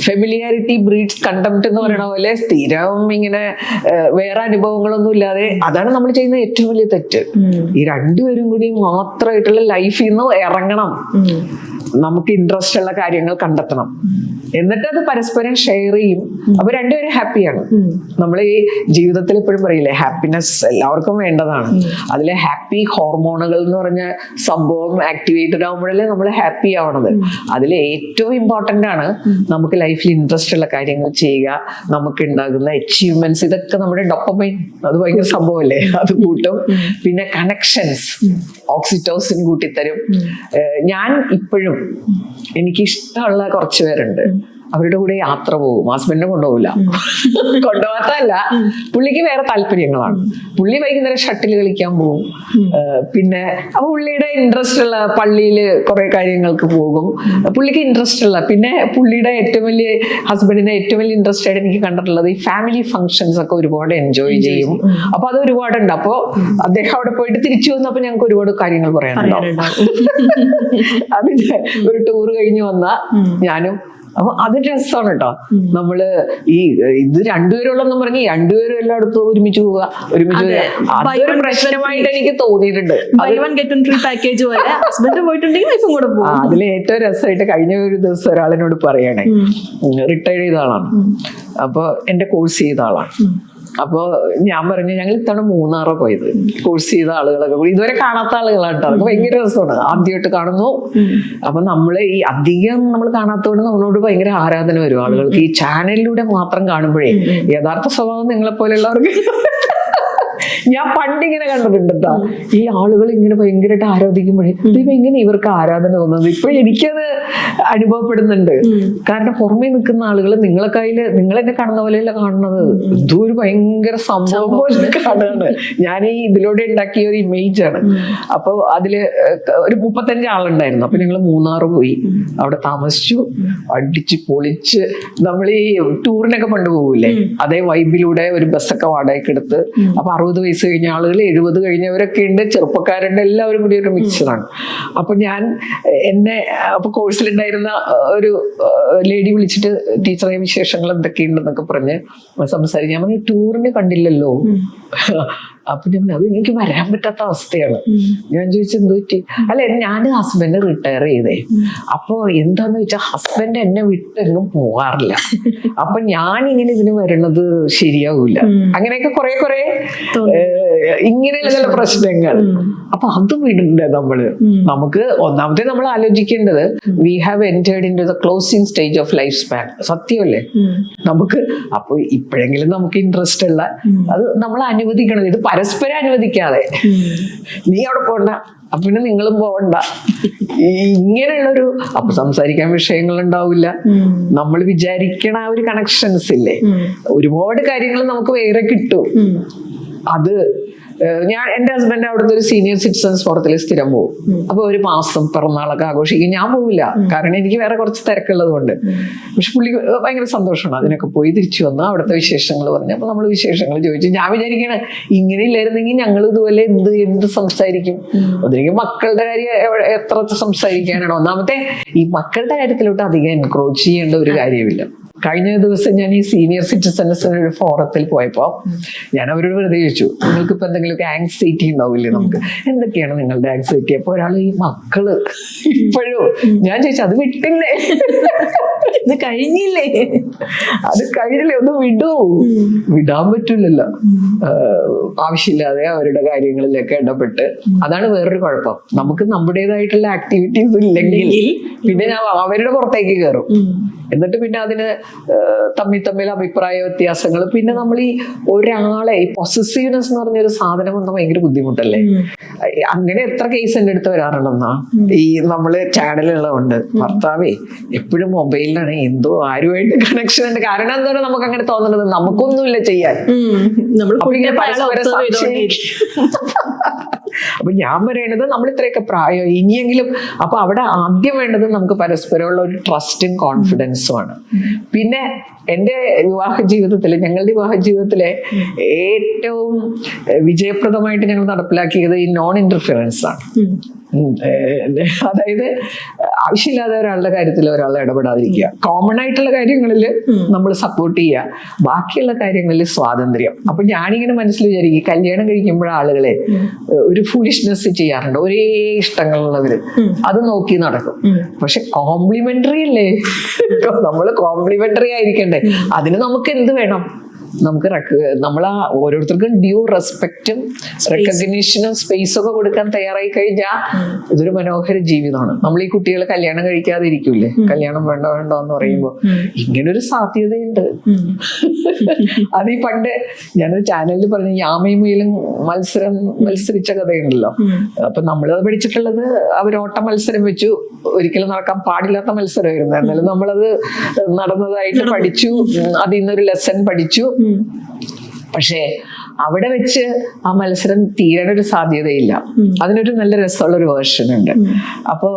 ഫെമിലിയാരിറ്റി ബ്രീഡ്സ് കണ്ടംപ്റ്റ് എന്ന് പറയുന്ന പോലെ സ്ഥിരം ഇങ്ങനെ വേറെ അനുഭവങ്ങളൊന്നും ഇല്ലാതെ, അതാണ് നമ്മൾ ചെയ്യുന്ന ഏറ്റവും വലിയ തെറ്റ്. ഈ രണ്ടുപേരും കൂടി മാത്രമായിട്ടുള്ള ലൈഫിൽ നിന്ന് ഇറങ്ങണം, നമുക്ക് ഇൻട്രസ്റ്റ് ഉള്ള കാര്യങ്ങൾ കണ്ടെത്തണം, എന്നിട്ട് അത് പരസ്പരം ഷെയർ ചെയ്യും. അപ്പൊ രണ്ടുപേരും ഹാപ്പിയാണ്. നമ്മൾ ഈ ജീവിതത്തിൽ എപ്പോഴും പറയില്ലേ, ഹാപ്പിനെസ് എല്ലാവർക്കും വേണ്ടതാണ്. അതിലെ ഹാപ്പി ഹോർമോണുകൾ എന്ന് പറഞ്ഞ സംഭവം ആക്ടിവേറ്റഡ് ആകുമ്പോഴല്ലേ നമ്മൾ ഹാപ്പി ആവണത്. അതിൽ ഏറ്റവും ഇമ്പോർട്ടന്റ് ആണ് നമുക്ക് ലൈഫിൽ ഇൻട്രസ്റ്റ് ഉള്ള കാര്യങ്ങൾ ചെയ്യുക, നമുക്ക് ഉണ്ടാകുന്ന അച്ചീവ്മെന്റ്സ്, ഇതൊക്കെ നമ്മുടെ ഡോപ്പമൈൻ, അത് ഭയങ്കര സംഭവമല്ലേ, അത് കൂട്ടും. പിന്നെ കണക്ഷൻസ്, ഓക്സിറ്റോസിൻ കൂട്ടിത്തരും. ഞാൻ ഇപ്പോഴും എനിക്കിഷ്ടമുള്ള കുറച്ച് പേരുണ്ട്, അവരുടെ കൂടെ യാത്ര പോകും. ഹസ്ബൻഡിനെ കൊണ്ടുപോകില്ല, കൊണ്ടുപോകാത്തല്ല, പുള്ളിക്ക് വേറെ താല്പര്യങ്ങളാണ്. പുള്ളി വൈകുന്നേരം ഷട്ടിൽ കളിക്കാൻ പോകും. പിന്നെ അപ്പൊ പുള്ളിയുടെ ഇൻട്രസ്റ്റ് ഉള്ള പള്ളിയിൽ കുറെ കാര്യങ്ങൾക്ക് പോകും, പുള്ളിക്ക് ഇൻട്രസ്റ്റ് ഉള്ള. പിന്നെ പുള്ളിയുടെ ഹസ്ബൻഡിന്റെ ഏറ്റവും വലിയ ഇൻട്രസ്റ്റ് ആയിട്ട് എനിക്ക് കണ്ടിട്ടുള്ളത് ഈ ഫാമിലി ഫംഗ്ഷൻസ് ഒക്കെ ഒരുപാട് എൻജോയ് ചെയ്യും. അപ്പൊ അത് ഒരുപാടുണ്ട്. അപ്പൊ അദ്ദേഹം അവിടെ പോയിട്ട് തിരിച്ചു വന്നപ്പോ ഞങ്ങൾക്ക് ഒരുപാട് കാര്യങ്ങൾ പറയാനുണ്ടാവും. അതിന്റെ ഒരു ടൂർ കഴിഞ്ഞ് വന്ന ഞാനും, അപ്പൊ അത് രസമാണ് കേട്ടോ. നമ്മള് ഇത് രണ്ടുപേരുള്ളെന്നും പറഞ്ഞ് രണ്ടുപേരും എല്ലായിടത്തും ഒരുമിച്ച് പോവുക, അതൊരു പ്രശ്നമായിട്ട് എനിക്ക് തോന്നിയിട്ടുണ്ട്. അതിൽ ഏറ്റവും രസമായിട്ട് കഴിഞ്ഞ ഒരു ദിവസം ഒരാളിനോട് പറയണേ, റിട്ടയർ ചെയ്ത ആളാണ്, അപ്പൊ എന്റെ കോഴ്സ് ചെയ്ത ആളാണ്. അപ്പൊ ഞാൻ പറഞ്ഞു, ഞങ്ങൾ ഇത്തവണ മൂന്നാറോ പോയത്, കോഴ്സ് ചെയ്ത ആളുകളൊക്കെ കൂടി, ഇതുവരെ കാണാത്ത ആളുകളാണ് കേട്ടോ. അതൊക്കെ ഭയങ്കര രസമാണ്, ആദ്യമായിട്ട് കാണുന്നു. അപ്പൊ നമ്മള് ഈ അധികം നമ്മൾ കാണാത്തതുകൊണ്ട് നമ്മളോട് ഭയങ്കര ആരാധന വരും ആളുകൾക്ക്. ഈ ചാനലിലൂടെ മാത്രം കാണുമ്പോഴേ യഥാർത്ഥ സ്വഭാവം നിങ്ങളെ പോലെയുള്ളവർക്ക് ഞാൻ പണ്ടിങ്ങനെ കണ്ടിട്ടുണ്ട് കേട്ടോ. ഈ ആളുകൾ ഇങ്ങനെ ഭയങ്കരമായിട്ട് ആരാധിക്കുമ്പോഴേ ദൈവം ഇങ്ങനെ ഇവർക്ക് ആരാധന തോന്നുന്നത് ഇപ്പൊ എനിക്കത് അനുഭവപ്പെടുന്നുണ്ട്. കാരണം പുറമേ നിൽക്കുന്ന ആളുകൾ നിങ്ങളെന്നെ കാണുന്ന പോലെയല്ല കാണുന്നത്, ഇതൊരു ഭയങ്കര സംഭവം പോലെ കാണുകയാണ്. ഞാൻ ഈ ഇതിലൂടെ ഉണ്ടാക്കിയ ഒരു ഇമേജ് ആണ്. അപ്പൊ അതില് ഒരു 35 ആളുണ്ടായിരുന്നു. അപ്പൊ ഞങ്ങൾ മൂന്നാറ് പോയി, അവിടെ താമസിച്ചു, അടിച്ച് പൊളിച്ച്. നമ്മൾ ഈ ടൂറിനൊക്കെ കൊണ്ടുപോകൂലേ, അതേ വൈബിലൂടെ ഒരു ബസ്സൊക്കെ വാടകയ്ക്ക് എടുത്ത്. അപ്പൊ 60 വയസ്സ് കഴിഞ്ഞ ആളുകൾ, 70 കഴിഞ്ഞവരൊക്കെ ഉണ്ട്, ചെറുപ്പക്കാരുണ്ട്, എല്ലാവരും കൂടി ഒരു മിക്സറാണ്. അപ്പൊ അപ്പൊ കോഴ്സിലുണ്ടായിരുന്ന ഒരു ലേഡി വിളിച്ചിട്ട് ടീച്ചറെ വിശേഷങ്ങൾ എന്തൊക്കെയുണ്ടെന്നൊക്കെ പറഞ്ഞ് സംസാരിക്കും. ഞാൻ പറഞ്ഞു, ടൂറിന് കണ്ടില്ലല്ലോ. അപ്പൊ അത് എനിക്ക് വരാൻ പറ്റാത്ത അവസ്ഥയാണ്. ഞാൻ ചോദിച്ചു, എന്ത് പറ്റി? അല്ല, ഞാൻ ഹസ്ബൻഡ് റിട്ടയർ ചെയ്തേ. അപ്പൊ എന്താന്ന് വെച്ചാൽ ഹസ്ബൻഡ് എന്നെ വിട്ടെങ്ങും പോകാറില്ല. അപ്പൊ ഞാൻ ഇങ്ങനെ ഇതിന് വരണത് ശരിയാവൂല. അങ്ങനെയൊക്കെ കുറെ ഇങ്ങനെയുള്ള ചില പ്രശ്നങ്ങൾ. അപ്പൊ അത് വിടണ്ടേ നമ്മള്? നമുക്ക് ഒന്നാമത്തെ നമ്മൾ ആലോചിക്കേണ്ടത്, we have entered into the closing stage of life span. സത്യമല്ലേ? നമുക്ക് അപ്പൊ ഇപ്പോഴെങ്കിലും നമുക്ക് ഇൻട്രസ്റ്റ് ഉള്ള അത് നമ്മൾ അനുവദിക്കണം. ഇത് പരസ്പരം അനുവദിക്കാതെ, നീ അവിടെ പോണ്ട, അപ്പൊ പിന്നെ നിങ്ങളും പോവണ്ട, ഇങ്ങനെയുള്ളൊരു. അപ്പൊ സംസാരിക്കാൻ വിഷയങ്ങൾ ഉണ്ടാവില്ല. നമ്മൾ വിചാരിക്കണ ആ ഒരു കണക്ഷൻസ് ഇല്ലേ, ഒരുപാട് കാര്യങ്ങൾ നമുക്ക് വേറെ കിട്ടും. അത് എന്റെ ഹസ്ബൻഡ് അവിടുത്തെ ഒരു സീനിയർ സിറ്റിസൺസ് ഫോറത്തിൽ സ്ഥിരം പോകും. അപ്പൊ ഒരു മാസം പിറന്നാളൊക്കെ ആഘോഷിക്കും. ഞാൻ പോവില്ല, കാരണം എനിക്ക് വേറെ കുറച്ച് തിരക്കുള്ളത് കൊണ്ട്. പക്ഷെ പുള്ളി ഭയങ്കര സന്തോഷമാണ് അതിനൊക്കെ പോയി തിരിച്ചു വന്ന് അവിടുത്തെ വിശേഷങ്ങൾ പറഞ്ഞു. അപ്പൊ നമ്മൾ വിശേഷങ്ങൾ ചോദിച്ചു. ഞാൻ വിചാരിക്കണ ഇങ്ങനെ ഇല്ലായിരുന്നെങ്കിൽ ഞങ്ങൾ ഇതുപോലെ എന്ത് സംസാരിക്കും. ഒന്നെങ്കിൽ മക്കളുടെ കാര്യം എത്ര സംസാരിക്കാനാണ്. ഒന്നാമത്തെ ഈ മക്കളുടെ കാര്യത്തിലോട്ട് അധികം എൻക്രോച്ച് ചെയ്യേണ്ട ഒരു കാര്യമില്ല. കഴിഞ്ഞ ദിവസം ഞാൻ ഈ സീനിയർ സിറ്റിസൺസിന് ഒരു ഫോറത്തിൽ പോയപ്പോ ഞാൻ അവരോട് വെറുതെ ചോദിച്ചു, നിങ്ങൾക്ക് ഇപ്പൊ എന്തെങ്കിലുമൊക്കെ ആങ്സൈറ്റി ഉണ്ടാവില്ലേ? നമുക്ക് എന്തൊക്കെയാണ് നിങ്ങളുടെ ആങ്സൈറ്റി? അപ്പൊ ഒരാൾ, ഈ മക്കള് ഇപ്പോഴും. ഞാൻ ചോദിച്ചു, അത് വിട്ടില്ലേ? ഇത് കഴിഞ്ഞില്ലേ? അത് കഴിഞ്ഞില്ലേ? ഒന്ന് വിടാൻ പറ്റില്ലല്ലോ. ആവശ്യമില്ലാതെ അവരുടെ കാര്യങ്ങളിലൊക്കെ ഇടപെട്ട്. അതാണ് വേറൊരു കുഴപ്പം. നമുക്ക് നമ്മുടേതായിട്ടുള്ള ആക്ടിവിറ്റീസ് ഇല്ലെങ്കിൽ പിന്നെ ഞാൻ അവരുടെ പുറത്തേക്ക് കയറും. എന്നിട്ട് പിന്നെ അതിന് തമ്മിൽ അഭിപ്രായ വ്യത്യാസങ്ങൾ, പിന്നെ നമ്മൾ ഈ ഒരാളെ ഈ പൊസസീവ്നെസ് എന്ന് പറഞ്ഞൊരു സാധനം വന്നാൽ ഭയങ്കര ബുദ്ധിമുട്ടല്ലേ. അങ്ങനെ എത്ര കേസ് എൻ്റെ അടുത്ത് വരാറുണ്ടെന്നാ, ഈ നമ്മള് ചാനലുകളുണ്ട്, ഭർത്താവേ എപ്പോഴും മൊബൈലിലാണ്, എന്തോ ആരുമായിട്ട് കണക്ഷൻ ഉണ്ട്. കാരണം എന്താണ് നമുക്ക് അങ്ങനെ തോന്നുന്നത്, നമുക്കൊന്നുമില്ല ചെയ്യാൻ. അപ്പൊ ഞാൻ പറയണത് നമ്മൾ ഇത്രയൊക്കെ പ്രായം ഇനിയെങ്കിലും, അപ്പൊ അവിടെ ആദ്യം വേണ്ടത് നമുക്ക് പരസ്പരമുള്ള ഒരു ട്രസ്റ്റും കോൺഫിഡൻസും ആണ്. പിന്നെ എൻ്റെ വിവാഹ ജീവിതത്തിലെ, ഞങ്ങളുടെ വിവാഹ ജീവിതത്തിലെ ഏറ്റവും വിജയപ്രദമായിട്ട് ഞങ്ങൾ നടപ്പിലാക്കിയത് ഈ നോൺ ഇന്റർഫിയറൻസ് ആണ്. അതായത് ആവശ്യമില്ലാതെ ഒരാളുടെ കാര്യത്തിൽ ഒരാളെ ഇടപെടാതിരിക്കുക, കോമൺ ആയിട്ടുള്ള കാര്യങ്ങളിൽ നമ്മൾ സപ്പോർട്ട് ചെയ്യുക, ബാക്കിയുള്ള കാര്യങ്ങളിൽ സ്വാതന്ത്ര്യം. അപ്പൊ ഞാനിങ്ങനെ മനസ്സിൽ വിചാരിക്കും, കല്യാണം കഴിക്കുമ്പോൾ ആളുകളെ ഒരു ഫൂളിഷ്നെസ് ചെയ്യാറുണ്ട്, ഒരേ ഇഷ്ടങ്ങളുള്ളവര്, അത് നോക്കി നടക്കും. പക്ഷെ കോംപ്ലിമെന്ററി അല്ലേ, നമ്മൾ കോംപ്ലിമെന്ററി ആയിരിക്കണ്ടേ, അതിന് നമുക്ക് എന്ത് വേണം, നമുക്ക് നമ്മൾ ആ ഓരോരുത്തർക്കും ഡ്യൂ റെസ്പെക്റ്റും റെക്കഗ്നീഷനും സ്പേസും ഒക്കെ കൊടുക്കാൻ തയ്യാറായി കഴിഞ്ഞാൽ ഇതൊരു മനോഹര ജീവിതമാണ്. നമ്മൾ ഈ കുട്ടികൾ കല്യാണം കഴിക്കാതെ ഇരിക്കൂലേ, കല്യാണം വേണ്ട വേണ്ട എന്ന് പറയുമ്പോൾ ഇങ്ങനൊരു സാധ്യതയുണ്ട്. അത് ഈ പണ്ട് ഞാനൊരു ചാനലിൽ പറഞ്ഞു, യാമയും മുയലും മത്സരിച്ച കഥയുണ്ടല്ലോ. അപ്പൊ നമ്മളത് പഠിച്ചിട്ടുള്ളത് അവരോട്ട മത്സരം വെച്ചു, ഒരിക്കലും നടക്കാൻ പാടില്ലാത്ത മത്സരമായിരുന്നു. എന്നാലും നമ്മളത് നടന്നതായിട്ട് പഠിച്ചു, അതിൽ നിന്നൊരു ലെസൺ പഠിച്ചു. പക്ഷേ അവിടെ വെച്ച് ആ മത്സരം തീരാനൊരു സാധ്യതയില്ല. അതിനൊരു നല്ല രസമുള്ളൊരു വേർഷൻ ഉണ്ട്. അപ്പോ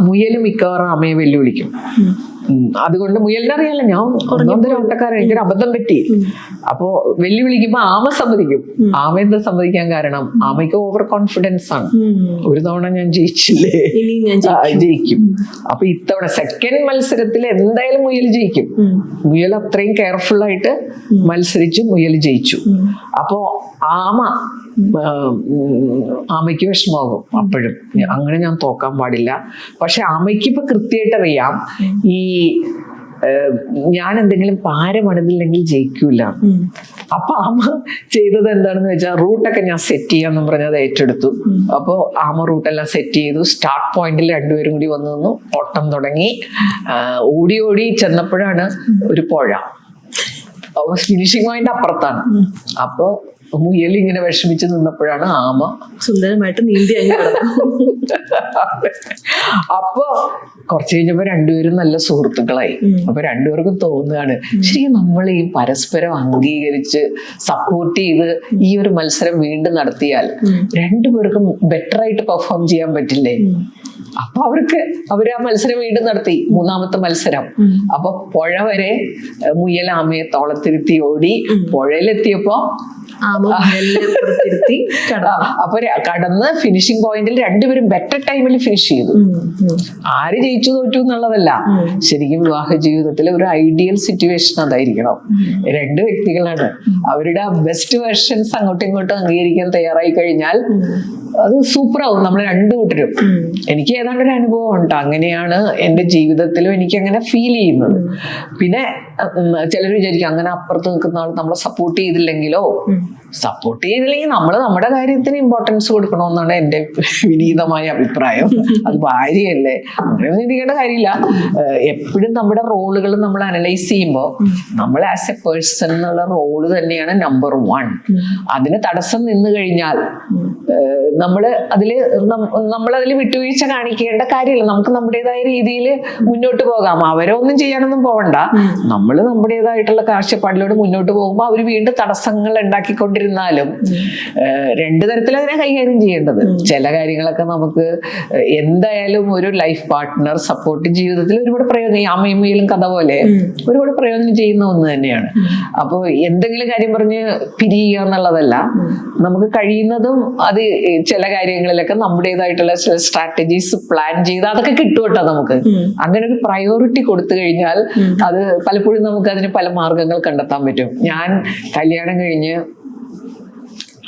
മുയല് മിക്കവാറും ആമയെ വെല്ലുവിളിക്കും. അതുകൊണ്ട് മുയലിനെ അറിയാലോ, ഞാൻ ഒന്നൊന്നര ഓട്ടക്കാരൻ, എനിക്കൊരു അബദ്ധം പറ്റി. അപ്പോ വെല്ലുവിളിക്കുമ്പോ ആമ സമ്മതിക്കും. ആമ എന്താ സമ്മതിക്കാൻ കാരണം, ആമയ്ക്ക് ഓവർ കോൺഫിഡൻസ് ആണ്. ഒരു തവണ ഞാൻ ജയിച്ചില്ലേ, ജയിക്കും. അപ്പൊ ഇത്തവണ സെക്കൻഡ് മത്സരത്തിൽ എന്തായാലും മുയൽ ജയിക്കും. മുയൽ അത്രയും കെയർഫുൾ ആയിട്ട് മത്സരിച്ചു, മുയൽ ജയിച്ചു. അപ്പോ ആമയ്ക്ക് വിഷമാകും അപ്പോഴും, അങ്ങനെ ഞാൻ തോക്കാൻ പാടില്ല. പക്ഷെ ആമയ്ക്ക് ഇപ്പൊ കൃത്യമായിട്ട് അറിയാം, ഈ ഞാൻ എന്തെങ്കിലും പാരമണിതില്ലെങ്കിൽ ജയിക്കൂല. അപ്പൊ ആമ ചെയ്തത് എന്താണെന്ന് വെച്ചാൽ, റൂട്ടൊക്കെ ഞാൻ സെറ്റ് ചെയ്യാന്ന് പറഞ്ഞത് ഏറ്റെടുത്തു. അപ്പൊ ആമ റൂട്ടെല്ലാം സെറ്റ് ചെയ്തു. സ്റ്റാർട്ട് പോയിന്റിൽ രണ്ടുപേരും കൂടി വന്നു നിന്നു, ഓട്ടം തുടങ്ങി. ഓടി ഓടി ചെന്നപ്പോഴാണ് ഒരു പുഴ, ഫിനിഷിംഗ് പോയിന്റ് അപ്പുറത്താണ്. അപ്പൊ മുയൽ ഇങ്ങനെ വിഷമിച്ച് നിന്നപ്പോഴാണ് ആമ സുന്ദരമായിട്ട് നീന്തി. അപ്പൊ കുറച്ച് കഴിഞ്ഞപ്പോ രണ്ടുപേരും നല്ല സുഹൃത്തുക്കളായി. അപ്പൊ രണ്ടുപേർക്കും തോന്നുകയാണ്, ശരിക്കും നമ്മൾ ഈ പരസ്പരം അംഗീകരിച്ച് സപ്പോർട്ട് ചെയ്ത് ഈ ഒരു മത്സരം വീണ്ടും നടത്തിയാൽ രണ്ടുപേർക്കും ബെറ്റർ ആയിട്ട് പെർഫോം ചെയ്യാൻ പറ്റില്ലേ. അപ്പൊ അവര് ആ മത്സരം വീണ്ടും നടത്തി, മൂന്നാമത്തെ മത്സരം. അപ്പൊ പുഴ വരെ മുയൽ ആമയെ തോളത്തിരുത്തി ഓടി. പുഴയിലെത്തിയപ്പോ അപ്പൊ കടന്ന് ഫിനിഷിംഗ് പോയിന്റിൽ രണ്ടുപേരും ബെറ്റർ ടൈമിൽ ഫിനിഷ് ചെയ്തു. ആര് ജയിച്ചു തോറ്റു എന്നുള്ളതല്ല, ശരിക്കും വിവാഹ ജീവിതത്തിലെ ഒരു ഐഡിയൽ സിറ്റുവേഷൻ അതായിരിക്കണം. രണ്ട് വ്യക്തികളാണ്, അവരുടെ ബെസ്റ്റ് വെർഷൻസ് അങ്ങോട്ടും ഇങ്ങോട്ടും അംഗീകരിക്കാൻ തയ്യാറായി കഴിഞ്ഞാൽ അത് സൂപ്പറാവും നമ്മൾ രണ്ടു കൂട്ടരും. എനിക്ക് ഏതാണ്ട് ഒരു അനുഭവം ഉണ്ട്, അങ്ങനെയാണ് എൻ്റെ ജീവിതത്തിലും എനിക്ക് അങ്ങനെ ഫീൽ ചെയ്യുന്നത്. പിന്നെ ചിലർ വിചാരിക്കും, അങ്ങനെ അപ്പുറത്ത് നിൽക്കുന്ന ആൾ നമ്മളെ സപ്പോർട്ട് ചെയ്തില്ലെങ്കിലോ. സപ്പോർട്ട് ചെയ്തില്ലെങ്കിൽ നമ്മൾ നമ്മുടെ കാര്യത്തിന് ഇമ്പോർട്ടൻസ് കൊടുക്കണമെന്നാണ് എൻ്റെ വിനീതമായ അഭിപ്രായം. അത് ഭാര്യയല്ലേ, അങ്ങനെ ചിന്തിക്കേണ്ട കാര്യമില്ല. എപ്പോഴും നമ്മുടെ റോളുകൾ നമ്മൾ അനലൈസ് ചെയ്യുമ്പോൾ നമ്മൾ ആസ് എ പേഴ്സൺ എന്നുള്ള റോള് തന്നെയാണ് നമ്പർ 1. അതിന് തടസ്സം നിന്ന് കഴിഞ്ഞാൽ നമ്മളതിൽ വിട്ടുവീഴ്ച കാണിക്കേണ്ട കാര്യമില്ല. നമുക്ക് നമ്മുടേതായ രീതിയിൽ മുന്നോട്ട് പോകാം. അവരൊന്നും ചെയ്യാനൊന്നും പോകണ്ട. നമ്മൾ നമ്മുടേതായിട്ടുള്ള കാഴ്ചപ്പാടിലോട് മുന്നോട്ട് പോകുമ്പോൾ അവർ വീണ്ടും തടസ്സങ്ങൾ ഉണ്ടാക്കിക്കൊണ്ടിരുന്നാലും രണ്ടു തരത്തിൽ അതിനെ കൈകാര്യം ചെയ്യേണ്ടത്. ചില കാര്യങ്ങളൊക്കെ നമുക്ക് എന്തായാലും ഒരു ലൈഫ് പാർട്ട്ണർ സപ്പോർട്ട് ജീവിതത്തിൽ ഒരുപാട് പ്രയോജനം, ഈ അമ്മയും മുയലും കഥ പോലെ ഒരുപാട് പ്രയോജനം ചെയ്യുന്ന ഒന്ന് തന്നെയാണ്. അപ്പോൾ എന്തെങ്കിലും കാര്യം പറഞ്ഞ് പിരിയുക എന്നുള്ളതല്ല, നമുക്ക് കഴിയുന്നതും അത് ചില കാര്യങ്ങളിലൊക്കെ നമ്മുടേതായിട്ടുള്ള ചില സ്ട്രാറ്റജീസ് പ്ലാൻ ചെയ്ത് അതൊക്കെ കിട്ടും കേട്ടോ. നമുക്ക് അങ്ങനെ ഒരു പ്രയോറിറ്റി കൊടുത്തു കഴിഞ്ഞാൽ അത് പലപ്പോഴും നമുക്ക് അതിന് പല മാർഗങ്ങൾ കണ്ടെത്താൻ പറ്റും. ഞാൻ കല്യാണം കഴിഞ്ഞ്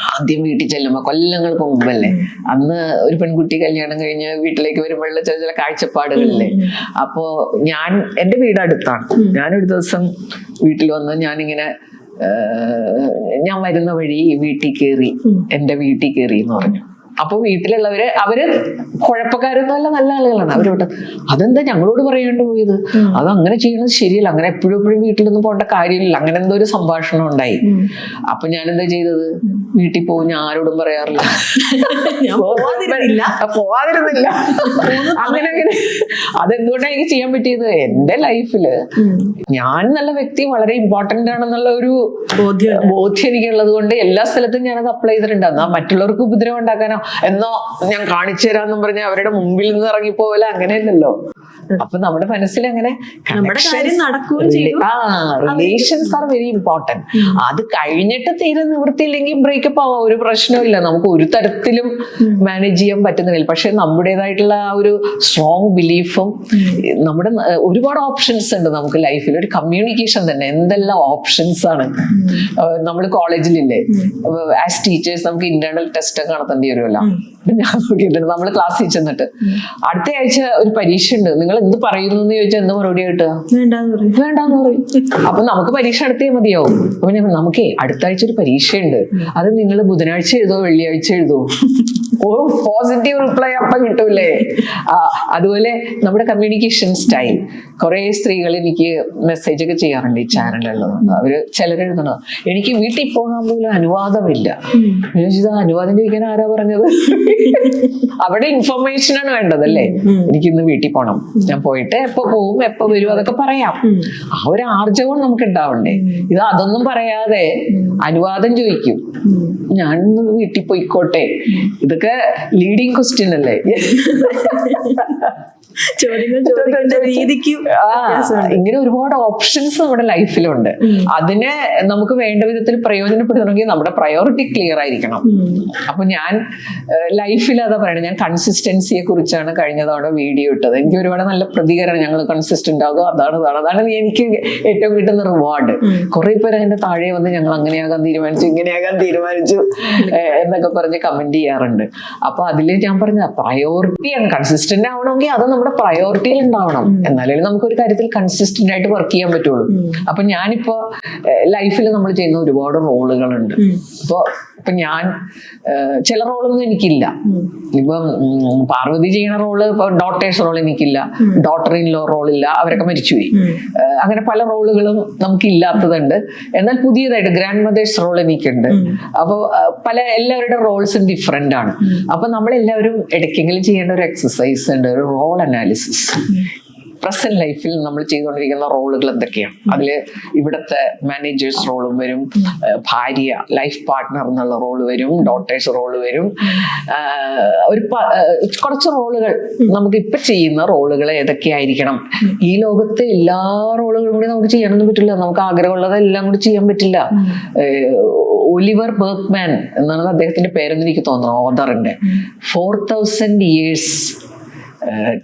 ആദ്യം വീട്ടിൽ ചെല്ലുമ്പോ കൊല്ലങ്ങൾക്ക് മുമ്പല്ലേ, അന്ന് ഒരു പെൺകുട്ടി കല്യാണം കഴിഞ്ഞ് വീട്ടിലേക്ക് വരുമ്പോഴുള്ള ചില ചില കാഴ്ചപ്പാടുകളില്ലേ. അപ്പോ എൻ്റെ വീട് അടുത്താണ്. ഞാനൊരു ദിവസം വീട്ടിൽ വന്ന് ഞാൻ വരുന്ന വഴി വീട്ടിൽ കയറി, എൻ്റെ വീട്ടിൽ കയറി എന്ന് പറഞ്ഞു. അപ്പൊ വീട്ടിലുള്ളവര് അവര് കുഴപ്പക്കാരൊന്നും അല്ല, നല്ല ആളുകളാണ്. അവരോട് അതെന്താ ഞങ്ങളോട് പറയാണ്ട് പോയത്, അത് അങ്ങനെ ചെയ്യണത് ശരിയല്ല, അങ്ങനെ എപ്പോഴും എപ്പോഴും വീട്ടിലൊന്നും പോകേണ്ട കാര്യമില്ല, അങ്ങനെ എന്തോ ഒരു സംഭാഷണം ഉണ്ടായി. അപ്പൊ ഞാൻ എന്താ ചെയ്തത്, വീട്ടിൽ പോകും, ഞാൻ ആരോടും പറയാറില്ല, പോവാതിരുന്നില്ല. അങ്ങനെ അതെന്തുകൊണ്ടാണ് എനിക്ക് ചെയ്യാൻ പറ്റിയത്, എന്റെ ലൈഫില് ഞാൻ നല്ല വ്യക്തി വളരെ ഇമ്പോർട്ടന്റ് ആണെന്നുള്ള ഒരു ബോധ്യം എനിക്കുള്ളത് കൊണ്ട് എല്ലാ സ്ഥലത്തും ഞാനത് അപ്ലൈ ചെയ്തിട്ടുണ്ട്. എന്നാ മറ്റുള്ളവർക്ക് ഉപദ്രവം ഉണ്ടാക്കാനോ എന്നോ ഞാൻ കാണിച്ചു തരാമെന്നും പറഞ്ഞാൽ അവരുടെ മുമ്പിൽ നിന്ന് ഇറങ്ങിപ്പോവല്ല, അങ്ങനെയല്ലല്ലോ. അപ്പൊ നമ്മുടെ മനസ്സിൽ അങ്ങനെ റിലേഷൻസ് ആർ വെരി ഇമ്പോർട്ടന്റ്. അത് കഴിഞ്ഞിട്ട് തീരെ നിവൃത്തിയില്ലെങ്കിൽ ബ്രേക്കപ്പ് ആവാം, ഒരു പ്രശ്നമില്ല, നമുക്ക് ഒരു തരത്തിലും മാനേജ് ചെയ്യാൻ പറ്റുന്നില്ല. പക്ഷെ നമ്മുടേതായിട്ടുള്ള ആ ഒരു സ്ട്രോങ് ബിലീഫും നമ്മുടെ ഒരുപാട് ഓപ്ഷൻസ് ഉണ്ട് നമുക്ക് ലൈഫിൽ. ഒരു കമ്മ്യൂണിക്കേഷൻ തന്നെ എന്തെല്ലാം ഓപ്ഷൻസ് ആണ്. നമ്മൾ കോളേജിലില്ലേ, ആസ് ടീച്ചേഴ്സ് നമുക്ക് ഇന്റേണൽ ടെസ്റ്റ് ഒക്കെ നടത്തേണ്ടി വരുമല്ലോ. ഞാൻ നോക്കിയിട്ടുണ്ട്, നമ്മൾ ക്ലാസ്സിൽ ചെന്നിട്ട് അടുത്ത ആഴ്ച ഒരു പരീക്ഷ ഉണ്ട്, നിങ്ങൾ എന്ത് പറയുന്നു എന്ന് ചോദിച്ചാൽ എന്ത് മറുപടി കിട്ടുക, വേണ്ടാന്ന് പറയും. അപ്പൊ നമുക്ക് പരീക്ഷ നടത്തിയാൽ മതിയാവും. അപ്പൊ ഞാൻ നമുക്കേ അടുത്ത ആഴ്ച ഒരു പരീക്ഷയുണ്ട്, അത് നിങ്ങൾ ബുധനാഴ്ച എഴുതോ വെള്ളിയാഴ്ച എഴുതോ, പോസിറ്റീവ് റിപ്ലൈ അപ്പൊ കിട്ടൂലേ. അതുപോലെ നമ്മുടെ കമ്മ്യൂണിക്കേഷൻ സ്റ്റൈൽ, കുറെ സ്ത്രീകൾ എനിക്ക് മെസ്സേജ് ഒക്കെ ചെയ്യാറുണ്ട് ഈ ചാനലുള്ളത്. അവര് ചിലരെഴുതണം, എനിക്ക് വീട്ടിൽ പോകാൻ പോലും അനുവാദമില്ല. അനുവാദം ചോദിക്കാൻ ആരാ പറഞ്ഞത്, അവിടെ ഇൻഫർമേഷൻ ആണ് വേണ്ടതല്ലേ. എനിക്ക് ഇന്ന് വീട്ടിൽ പോകണം, ഞാൻ പോയിട്ട് എപ്പോ പോകും എപ്പോ വരും അതൊക്കെ പറയാം. ആ ഒരു ആർജവം നമുക്ക് ഉണ്ടാവണ്ടേ. ഇത് അതൊന്നും പറയാതെ അനുവാദം ചോദിക്കും, ഞാൻ ഇന്ന് വീട്ടിൽ പോയിക്കോട്ടെ. ഇതൊക്കെ ലീഡിങ് ക്വസ്റ്റ്യൻ അല്ലേ. ഇങ്ങനെ ഒരുപാട് ഓപ്ഷൻസ് നമ്മുടെ ലൈഫിലുണ്ട്. അതിനെ നമുക്ക് വേണ്ട വിധത്തിൽ പ്രയോജനപ്പെടുത്തണമെങ്കിൽ നമ്മുടെ പ്രയോറിറ്റി ക്ലിയർ ആയിരിക്കണം. അപ്പൊ ഞാൻ ലൈഫിൽ അതാ പറയണത്, ഞാൻ കൺസിസ്റ്റൻസിയെ കുറിച്ചാണ് കഴിഞ്ഞ തവണ വീഡിയോ ഇട്ടത്. എനിക്ക് ഒരുപാട് നല്ല പ്രതികരണം, ഞങ്ങൾ കൺസിസ്റ്റന്റ് ആകും, അതാണ് എനിക്ക് ഏറ്റവും കിട്ടുന്ന റിവാർഡ്. കുറെ പേര് അതിന്റെ താഴെ വന്ന് ഞങ്ങൾ അങ്ങനെയാകാൻ തീരുമാനിച്ചു, ഇങ്ങനെയാകാൻ തീരുമാനിച്ചു എന്നൊക്കെ പറഞ്ഞ് കമന്റ് ചെയ്യാറുണ്ട്. അപ്പൊ അതിൽ ഞാൻ പറഞ്ഞ പ്രയോറിറ്റിയാണ്, കൺസിസ്റ്റന്റ് ആവണമെങ്കിൽ അത് നമ്മുടെ പ്രയോറിറ്റിയിൽ ഉണ്ടാവണം, എന്നാലേ നമുക്ക് ഒരു കാര്യത്തിൽ കൺസിസ്റ്റന്റ് ആയിട്ട് വർക്ക് ചെയ്യാൻ പറ്റുള്ളൂ. അപ്പൊ ഞാനിപ്പോ ലൈഫിൽ നമ്മൾ ചെയ്യുന്ന ഒരുപാട് റോളുകളുണ്ട്. ഇപ്പൊ ഞാൻ ചില റോളൊന്നും എനിക്കില്ല. ഇപ്പം പാർവതി ചെയ്യുന്ന റോള്, ഇപ്പൊ ഡോട്ടേഴ്സ് റോൾ എനിക്കില്ല, ഡോട്ടർ ഇൻ ലോ റോളില്ല, അവരൊക്കെ മരിച്ചുപോയി. അങ്ങനെ പല റോളുകളും നമുക്ക് ഇല്ലാത്തതുണ്ട്. എന്നാൽ പുതിയതായിട്ട് ഗ്രാൻഡ് മദേഴ്സ് റോൾ എനിക്കുണ്ട്. അപ്പൊ എല്ലാവരുടെ റോൾസും ഡിഫറെന്റ് ആണ്. അപ്പൊ നമ്മളെല്ലാവരും ഇടയ്ക്കെങ്കിലും ചെയ്യേണ്ട ഒരു എക്സസൈസ് ഉണ്ട്, ഒരു റോൾ അനാലിസിസ്. പ്രസന്റ് ലൈഫിൽ നമ്മൾ ചെയ്തുകൊണ്ടിരിക്കുന്ന റോളുകൾ എന്തൊക്കെയാണ്. അതിൽ ഇവിടുത്തെ മാനേജേഴ്സ് റോളും വരും, ഭാര്യ ലൈഫ് പാർട്ട്ണർ എന്നുള്ള റോള് വരും, ഡോട്ടേഴ്സ് റോള് വരും, കുറച്ച് റോളുകൾ. നമുക്ക് ഇപ്പൊ ചെയ്യുന്ന റോളുകൾ ഏതൊക്കെയായിരിക്കണം. ഈ ലോകത്തെ എല്ലാ റോളുകളും കൂടി നമുക്ക് ചെയ്യാനൊന്നും പറ്റില്ല, നമുക്ക് ആഗ്രഹമുള്ളതെല്ലാം കൂടി ചെയ്യാൻ പറ്റില്ല. ഒലിവർ ബർഗ്മാൻ എന്നാണ് അദ്ദേഹത്തിന്റെ പേരെന്ന് എനിക്ക് തോന്നുന്നു, ഓതറിന്റെ 4000 years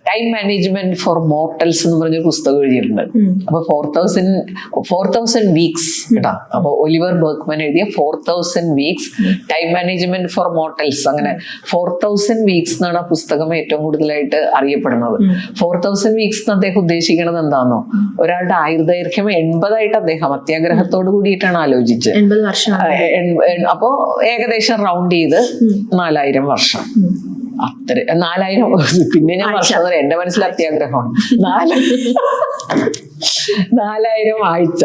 time management for mortals എന്ന് പറഞ്ഞൊരു പുസ്തകം എഴുതിയിട്ടുണ്ട്. അപ്പൊ 4000 വീക്സ് കേട്ടാ. അപ്പൊ ഒലിവർ ബർഗ്മാൻ എഴുതിയ 4000 weeks time management for mortals. അങ്ങനെ 4000 വീക്സ് എന്നാണ് ആ പുസ്തകം ഏറ്റവും കൂടുതലായിട്ട് അറിയപ്പെടുന്നത്. 4000 വീക്സ് എന്ന് അദ്ദേഹം ഉദ്ദേശിക്കുന്നത് എന്താണെന്നോ, ഒരാളുടെ ആയുർദൈർഘ്യം 80 അദ്ദേഹം അത്യാഗ്രഹത്തോട് കൂടിയിട്ടാണ് ആലോചിച്ചത്. 80 വർഷം. അപ്പോ ഏകദേശം റൗണ്ട് ചെയ്ത് 4000 വർഷം. അത്ര 4000. പിന്നെ ഞാൻ വർഷം എന്റെ മനസ്സിൽ അത്യാഗ്രഹമാണ്. 4000 ആഴ്ച.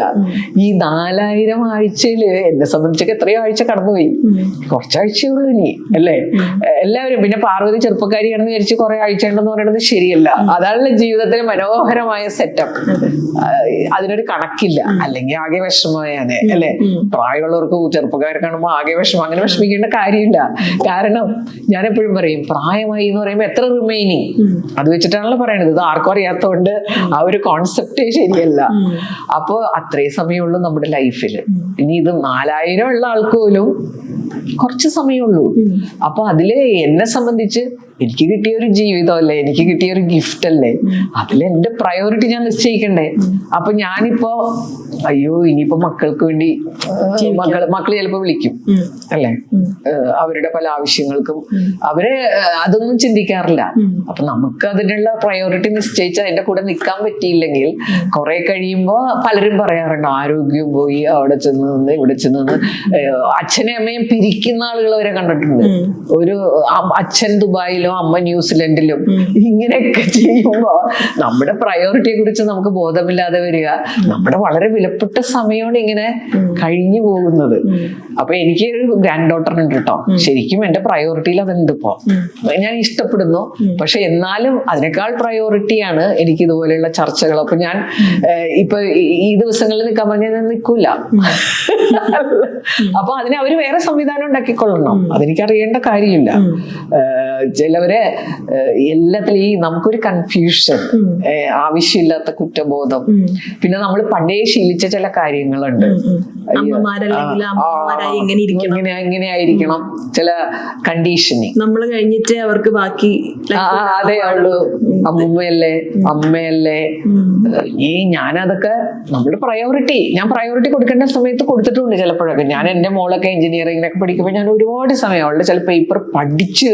ഈ 4000 ആഴ്ചയില് എന്നെ സംബന്ധിച്ചൊക്കെ എത്രയോ ആഴ്ച കടന്നുപോയി, കുറച്ചാഴ്ചയുള്ളൂ ഇനി അല്ലേ. എല്ലാവരും പിന്നെ പാർവതി ചെറുപ്പക്കാരിയാണെന്ന് വിചാരിച്ച് കുറെ ആഴ്ച ഉണ്ടെന്ന് പറയുന്നത് ശരിയല്ല. അതാണല്ലോ ജീവിതത്തിലെ മനോഹരമായ സെറ്റപ്പ്. അതിനൊരു കണക്കില്ല, അല്ലെങ്കിൽ ആകെ വിഷമമായാനെ അല്ലെ. പ്രായമുള്ളവർക്ക് ചെറുപ്പക്കാരെ കാണുമ്പോൾ ആകെ വിഷമം, അങ്ങനെ വിഷമിക്കേണ്ട കാര്യമില്ല. കാരണം ഞാൻ എപ്പോഴും പറയും, പ്രായമായി എന്ന് പറയുമ്പോൾ എത്ര റിമൈനിങ്, അത് വെച്ചിട്ടാണല്ലോ പറയണത്. ഇത് ആർക്കും അറിയാത്തതുകൊണ്ട് ആ ഒരു കോൺസെപ്റ്റേ ശരിയല്ല. അപ്പൊ അത്രേ സമയമുള്ളൂ നമ്മുടെ ലൈഫിൽ. ഇനി ഇത് 4000 ഉള്ള ആൾക്ക് പോലും കുറച്ച് സമയമുള്ളൂ. അപ്പൊ അതില് എന്നെ സംബന്ധിച്ച് എനിക്ക് കിട്ടിയ ഒരു ജീവിതമല്ലേ, എനിക്ക് കിട്ടിയ ഒരു ഗിഫ്റ്റ് അല്ലേ, അതിൽ എന്റെ പ്രയോറിറ്റി ഞാൻ നിശ്ചയിക്കണ്ടേ. അപ്പൊ ഞാനിപ്പോ അയ്യോ ഇനിയിപ്പോ മക്കൾക്ക് വേണ്ടി മക്കള് ചിലപ്പോ വിളിക്കും അല്ലേ, അവരുടെ പല ആവശ്യങ്ങൾക്കും അവര് അതൊന്നും ചിന്തിക്കാറില്ല. അപ്പൊ നമുക്ക് അതിനുള്ള പ്രയോറിറ്റി നിശ്ചയിച്ച് അതിന്റെ കൂടെ നിൽക്കാൻ പറ്റിയില്ലെങ്കിൽ കുറെ കഴിയുമ്പോ പലരും പറയാറുണ്ട് ആരോഗ്യം പോയി, അവിടെ ചെന്ന് നിന്ന് ഇവിടെ ചെന്ന് നിന്ന്. അച്ഛനെ അമ്മയും പിരിക്കുന്ന ആളുകൾ വരെ കണ്ടിട്ടുണ്ട്. ഒരു അച്ഛൻ ദുബായിലും അമ്മ ന്യൂസിലൻഡിലും ഇങ്ങനെയൊക്കെ ചെയ്യുമ്പോ നമ്മുടെ പ്രയോറിറ്റിയെ കുറിച്ച് നമുക്ക് ബോധമില്ലാതെ വരിക. നമ്മുടെ വളരെ വിലപ്പെട്ട സമയമാണ് ഇങ്ങനെ കഴിഞ്ഞു പോകുന്നത്. അപ്പൊ എനിക്ക് ഒരു ഗ്രാൻഡ് ഡോട്ടർ ഉണ്ട് കേട്ടോ. ശരിക്കും എന്റെ പ്രയോറിറ്റിയിൽ അതുണ്ട്. ഇപ്പോ ഞാൻ ഇഷ്ടപ്പെടുന്നു, പക്ഷെ എന്നാലും അതിനേക്കാൾ പ്രയോറിറ്റിയാണ് എനിക്ക് ഇതുപോലെയുള്ള ചർച്ചകൾ. അപ്പൊ ഞാൻ ഇപ്പൊ ഈ ദിവസങ്ങളിൽ നിൽക്കാൻ പറഞ്ഞാൽ ഞാൻ നിൽക്കൂല. അപ്പൊ അതിന് അവര് വേറെ സംവിധാനം ഉണ്ടാക്കിക്കൊള്ളണം, അതെനിക്ക് അറിയേണ്ട കാര്യമില്ല. ചിലവരെ എല്ലാത്തിലും ഈ നമുക്കൊരു കൺഫ്യൂഷൻ, ആവശ്യമില്ലാത്ത കുറ്റബോധം, പിന്നെ നമ്മൾ പണ്ടേ ശീലിച്ച ചില കാര്യങ്ങളുണ്ട്. ഇങ്ങനെ ആയിരിക്കണം, ചില കണ്ടീഷനിങ് നമ്മൾ കഴിഞ്ഞിട്ട് അവർക്ക് ബാക്കി അതേ ഉള്ളൂ. അമ്മയല്ലേ ഞാനതൊക്കെ നമ്മുടെ ഞാൻ പ്രയോറിറ്റി കൊടുക്കേണ്ട സമയത്ത് കൊടുത്തിട്ടുണ്ട്. ചിലപ്പോഴൊക്കെ ഞാൻ എന്റെ മോളൊക്കെ എഞ്ചിനീയറിംഗിനൊക്കെ പഠിക്കുമ്പോൾ ഞാൻ ഒരുപാട് സമയം അവളുടെ ചില പേപ്പർ പഠിച്ച്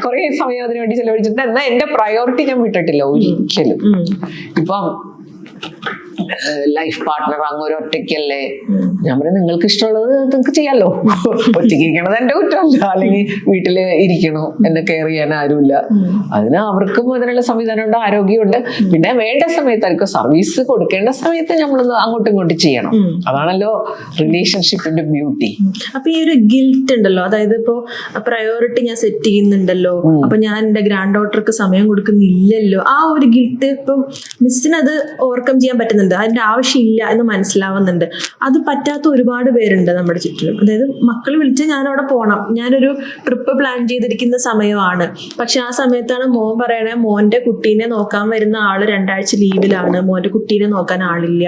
കുറെ സമയം അതിനു വേണ്ടി ചെലവഴിച്ചിട്ടുണ്ട്. എന്നാൽ എന്റെ പ്രയോറിറ്റി ഞാൻ വിട്ടിട്ടില്ല ഒരിക്കലും. ഇപ്പം ലൈഫ് പാർട്ട്ണർ അങ്ങ് ഒരു ഒറ്റയ്ക്കല്ലേ, ഞാൻ പറയും നിങ്ങൾക്ക് ഇഷ്ടമുള്ളത് നിങ്ങൾക്ക് ചെയ്യാലോ. ഒറ്റയ്ക്ക് ഇരിക്കണത് എന്റെ കുറ്റമല്ല, അല്ലെങ്കിൽ വീട്ടില് ഇരിക്കണോ, എന്നെ കെയർ ചെയ്യാൻ ആരുമില്ല. അതിന് അവർക്കും അതിനുള്ള സംവിധാനമുണ്ട്, ആരോഗ്യമുണ്ട്. പിന്നെ വേണ്ട സമയത്ത് അവർക്ക് സർവീസ് കൊടുക്കേണ്ട സമയത്ത് നമ്മളൊന്ന് അങ്ങോട്ടും ഇങ്ങോട്ടും ചെയ്യണം. അതാണല്ലോ റിലേഷൻഷിപ്പിന്റെ ബ്യൂട്ടി. അപ്പൊ ഈ ഒരു ഗിൽറ്റ് ഉണ്ടല്ലോ, അതായത് ഇപ്പോ പ്രയോറിറ്റി ഞാൻ സെറ്റ് ചെയ്യുന്നുണ്ടല്ലോ, അപ്പൊ ഞാൻ എന്റെ ഗ്രാൻഡ് ഡോട്ടർക്ക് സമയം കൊടുക്കുന്നില്ലല്ലോ, ആ ഒരു ഗിൽറ്റ് ഇപ്പം മിസ്സിന് അത് ഓവർകം ചെയ്യാൻ പറ്റുന്നുണ്ട്, അതിന്റെ ആവശ്യമില്ല എന്ന് മനസ്സിലാവുന്നുണ്ട്. അത് പറ്റാത്ത ഒരുപാട് പേരുണ്ട് നമ്മുടെ ചുറ്റിലും. അതായത് മക്കൾ വിളിച്ച് ഞാൻ അവിടെ പോകണം, ഞാനൊരു ട്രിപ്പ് പ്ലാൻ ചെയ്തിരിക്കുന്ന സമയമാണ്, പക്ഷെ ആ സമയത്താണ് മോൻ പറയണേ മോന്റെ കുട്ടീനെ നോക്കാൻ വരുന്ന ആള് 2 ആഴ്ച ലീവിലാണ്, മോന്റെ കുട്ടീനെ നോക്കാൻ ആളില്ല,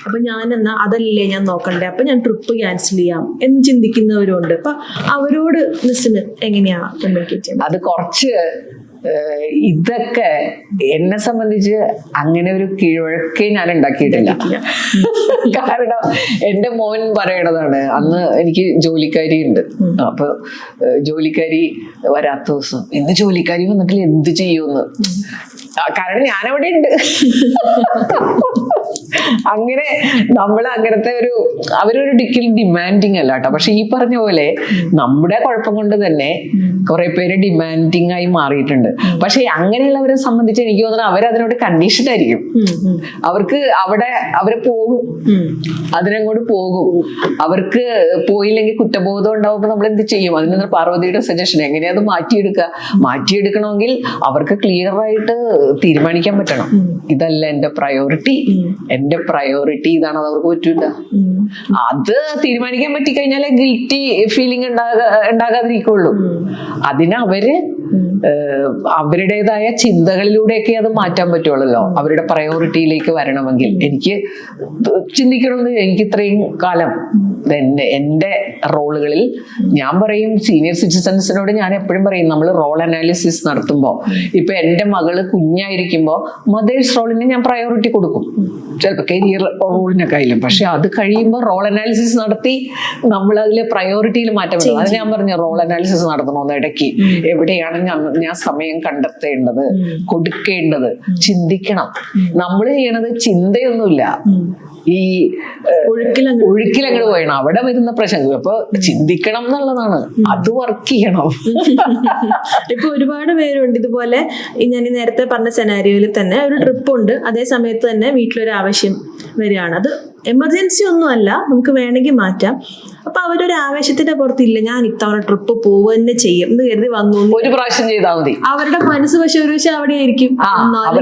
അപ്പൊ ഞാൻ എന്നാ അതല്ലേ ഞാൻ നോക്കണ്ടേ, അപ്പൊ ഞാൻ ട്രിപ്പ് ക്യാൻസൽ ചെയ്യാം എന്ന് ചിന്തിക്കുന്നവരുണ്ട്. അപ്പൊ അവരോട് മിസ്സിന് എങ്ങനെയാ കമ്മ്യൂണിക്കേറ്റ് ചെയ്യുന്നത്? അത് കുറച്ച് ഇതൊക്കെ എന്നെ സംബന്ധിച്ച് അങ്ങനെ ഒരു കീഴ്വഴക്കേ ഞാൻ ഉണ്ടാക്കിയിട്ടില്ല. കാരണം എന്റെ മോൻ പറയണതാണ്, അന്ന് എനിക്ക് ജോലിക്കാരി ഉണ്ട്, അപ്പൊ ജോലിക്കാരി വരാത്ത ദിവസം ഇന്ന് ജോലിക്കാരി വന്നിട്ടില്ല എന്ത് ചെയ്യുമെന്ന്. കാരണം ഞാനവിടെ ഉണ്ട്. അങ്ങനെ അങ്ങനത്തെ അവരൊരു ഡിമാൻഡിങ് അല്ല കേട്ടോ. പക്ഷെ ഈ പറഞ്ഞ പോലെ നമ്മുടെ കുഴപ്പം കൊണ്ട് തന്നെ കുറെ പേര് ഡിമാൻഡിങ് ആയി മാറിയിട്ടുണ്ട്. പക്ഷെ അങ്ങനെയുള്ളവരെ സംബന്ധിച്ച് എനിക്ക് തോന്നുന്നത് അവരതിനോട് കണ്ടീഷൻ ആയിരിക്കും. അവർക്ക് അവര് പോകും, അതിനങ്ങോട്ട് പോകും. അവർക്ക് പോയില്ലെങ്കിൽ കുറ്റബോധം ഉണ്ടാവുമ്പോൾ നമ്മൾ എന്ത് ചെയ്യും? അതിന് പാർവതിയുടെ സജഷൻ എങ്ങനെയാ അത് മാറ്റിയെടുക്കണമെങ്കിൽ അവർക്ക് ക്ലിയർ ആയിട്ട് തീരുമാനിക്കാൻ പറ്റണം. ഇതല്ല എന്റെ പ്രയോറിറ്റി ഇതാണ്, അത് അവർക്ക് പറ്റൂല. അത് തീരുമാനിക്കാൻ പറ്റിക്കഴിഞ്ഞാലേ ഗിൽറ്റി ഫീലിംഗ് ഉണ്ടാകാതിരിക്കുള്ളൂ. അതിന് അവരുടേതായ ചിന്തകളിലൂടെയൊക്കെ അത് മാറ്റാൻ പറ്റുള്ളല്ലോ. അവരുടെ പ്രയോറിറ്റിയിലേക്ക് വരണമെങ്കിൽ എനിക്ക് ചിന്തിക്കണമെന്ന്, എനിക്ക് ഇത്രയും കാലം എന്റെ റോളുകളിൽ ഞാൻ പറയും, സീനിയർ സിറ്റിസൺസിനോട് ഞാൻ എപ്പോഴും പറയും, നമ്മൾ റോൾ അനാലിസിസ് നടത്തുമ്പോൾ ഇപ്പൊ എന്റെ മകള് കുഞ്ഞായിരിക്കുമ്പോൾ മദേഴ്സ് റോളിന് ഞാൻ പ്രയോറിറ്റി കൊടുക്കും, ചിലപ്പോൾ കരിയർ റോളിനൊക്കെ ആയാലും. പക്ഷെ അത് കഴിയുമ്പോൾ റോൾ അനാലിസിസ് നടത്തി നമ്മൾ അതിലെ പ്രയോറിറ്റിയിൽ മാറ്റം വരും. അത് ഞാൻ പറഞ്ഞു, റോൾ അനാലിസിസ് നടത്തണമെന്ന് ഇടയ്ക്ക് എവിടെയാണ് ഞാൻ സമയം കണ്ടെത്തേണ്ടത്, കൊടുക്കേണ്ടത്, ചിന്തിക്കണം. നമ്മൾ ചെയ്യണത് ചിന്തയൊന്നുമില്ല, ഈ ഒഴുക്കിലങ്ങോട്ട് പോയണം. അവിടെ വരുന്ന പ്രശ്നം അപ്പൊ ചിന്തിക്കണം എന്നുള്ളതാണ്, അത് വർക്ക് ചെയ്യണം. ഇപ്പൊ ഒരുപാട് പേരുണ്ട് ഇതുപോലെ. ഞാൻ നേരത്തെ പറഞ്ഞ സെനാരിയോയിൽ തന്നെ ഒരു ട്രിപ്പ് ഉണ്ട്, അതേ സമയത്ത് തന്നെ വീട്ടിലൊരു ആവശ്യം വരികയാണ്. അത് എമർജൻസി ഒന്നും അല്ല, നമുക്ക് വേണമെങ്കിൽ മാറ്റാം. അപ്പൊ അവരൊരു ആവേശത്തിന്റെ പുറത്തില്ല, ഞാൻ ഇത്തവണ ട്രിപ്പ് പോവുക തന്നെ ചെയ്യും എന്ന് കരുതി വന്നു. ഒരു പ്രാവശ്യം ചെയ്താൽ മതി. അവരുടെ മനസ്സ് പക്ഷെ ഒരു പക്ഷെ അവിടെ ആയിരിക്കും,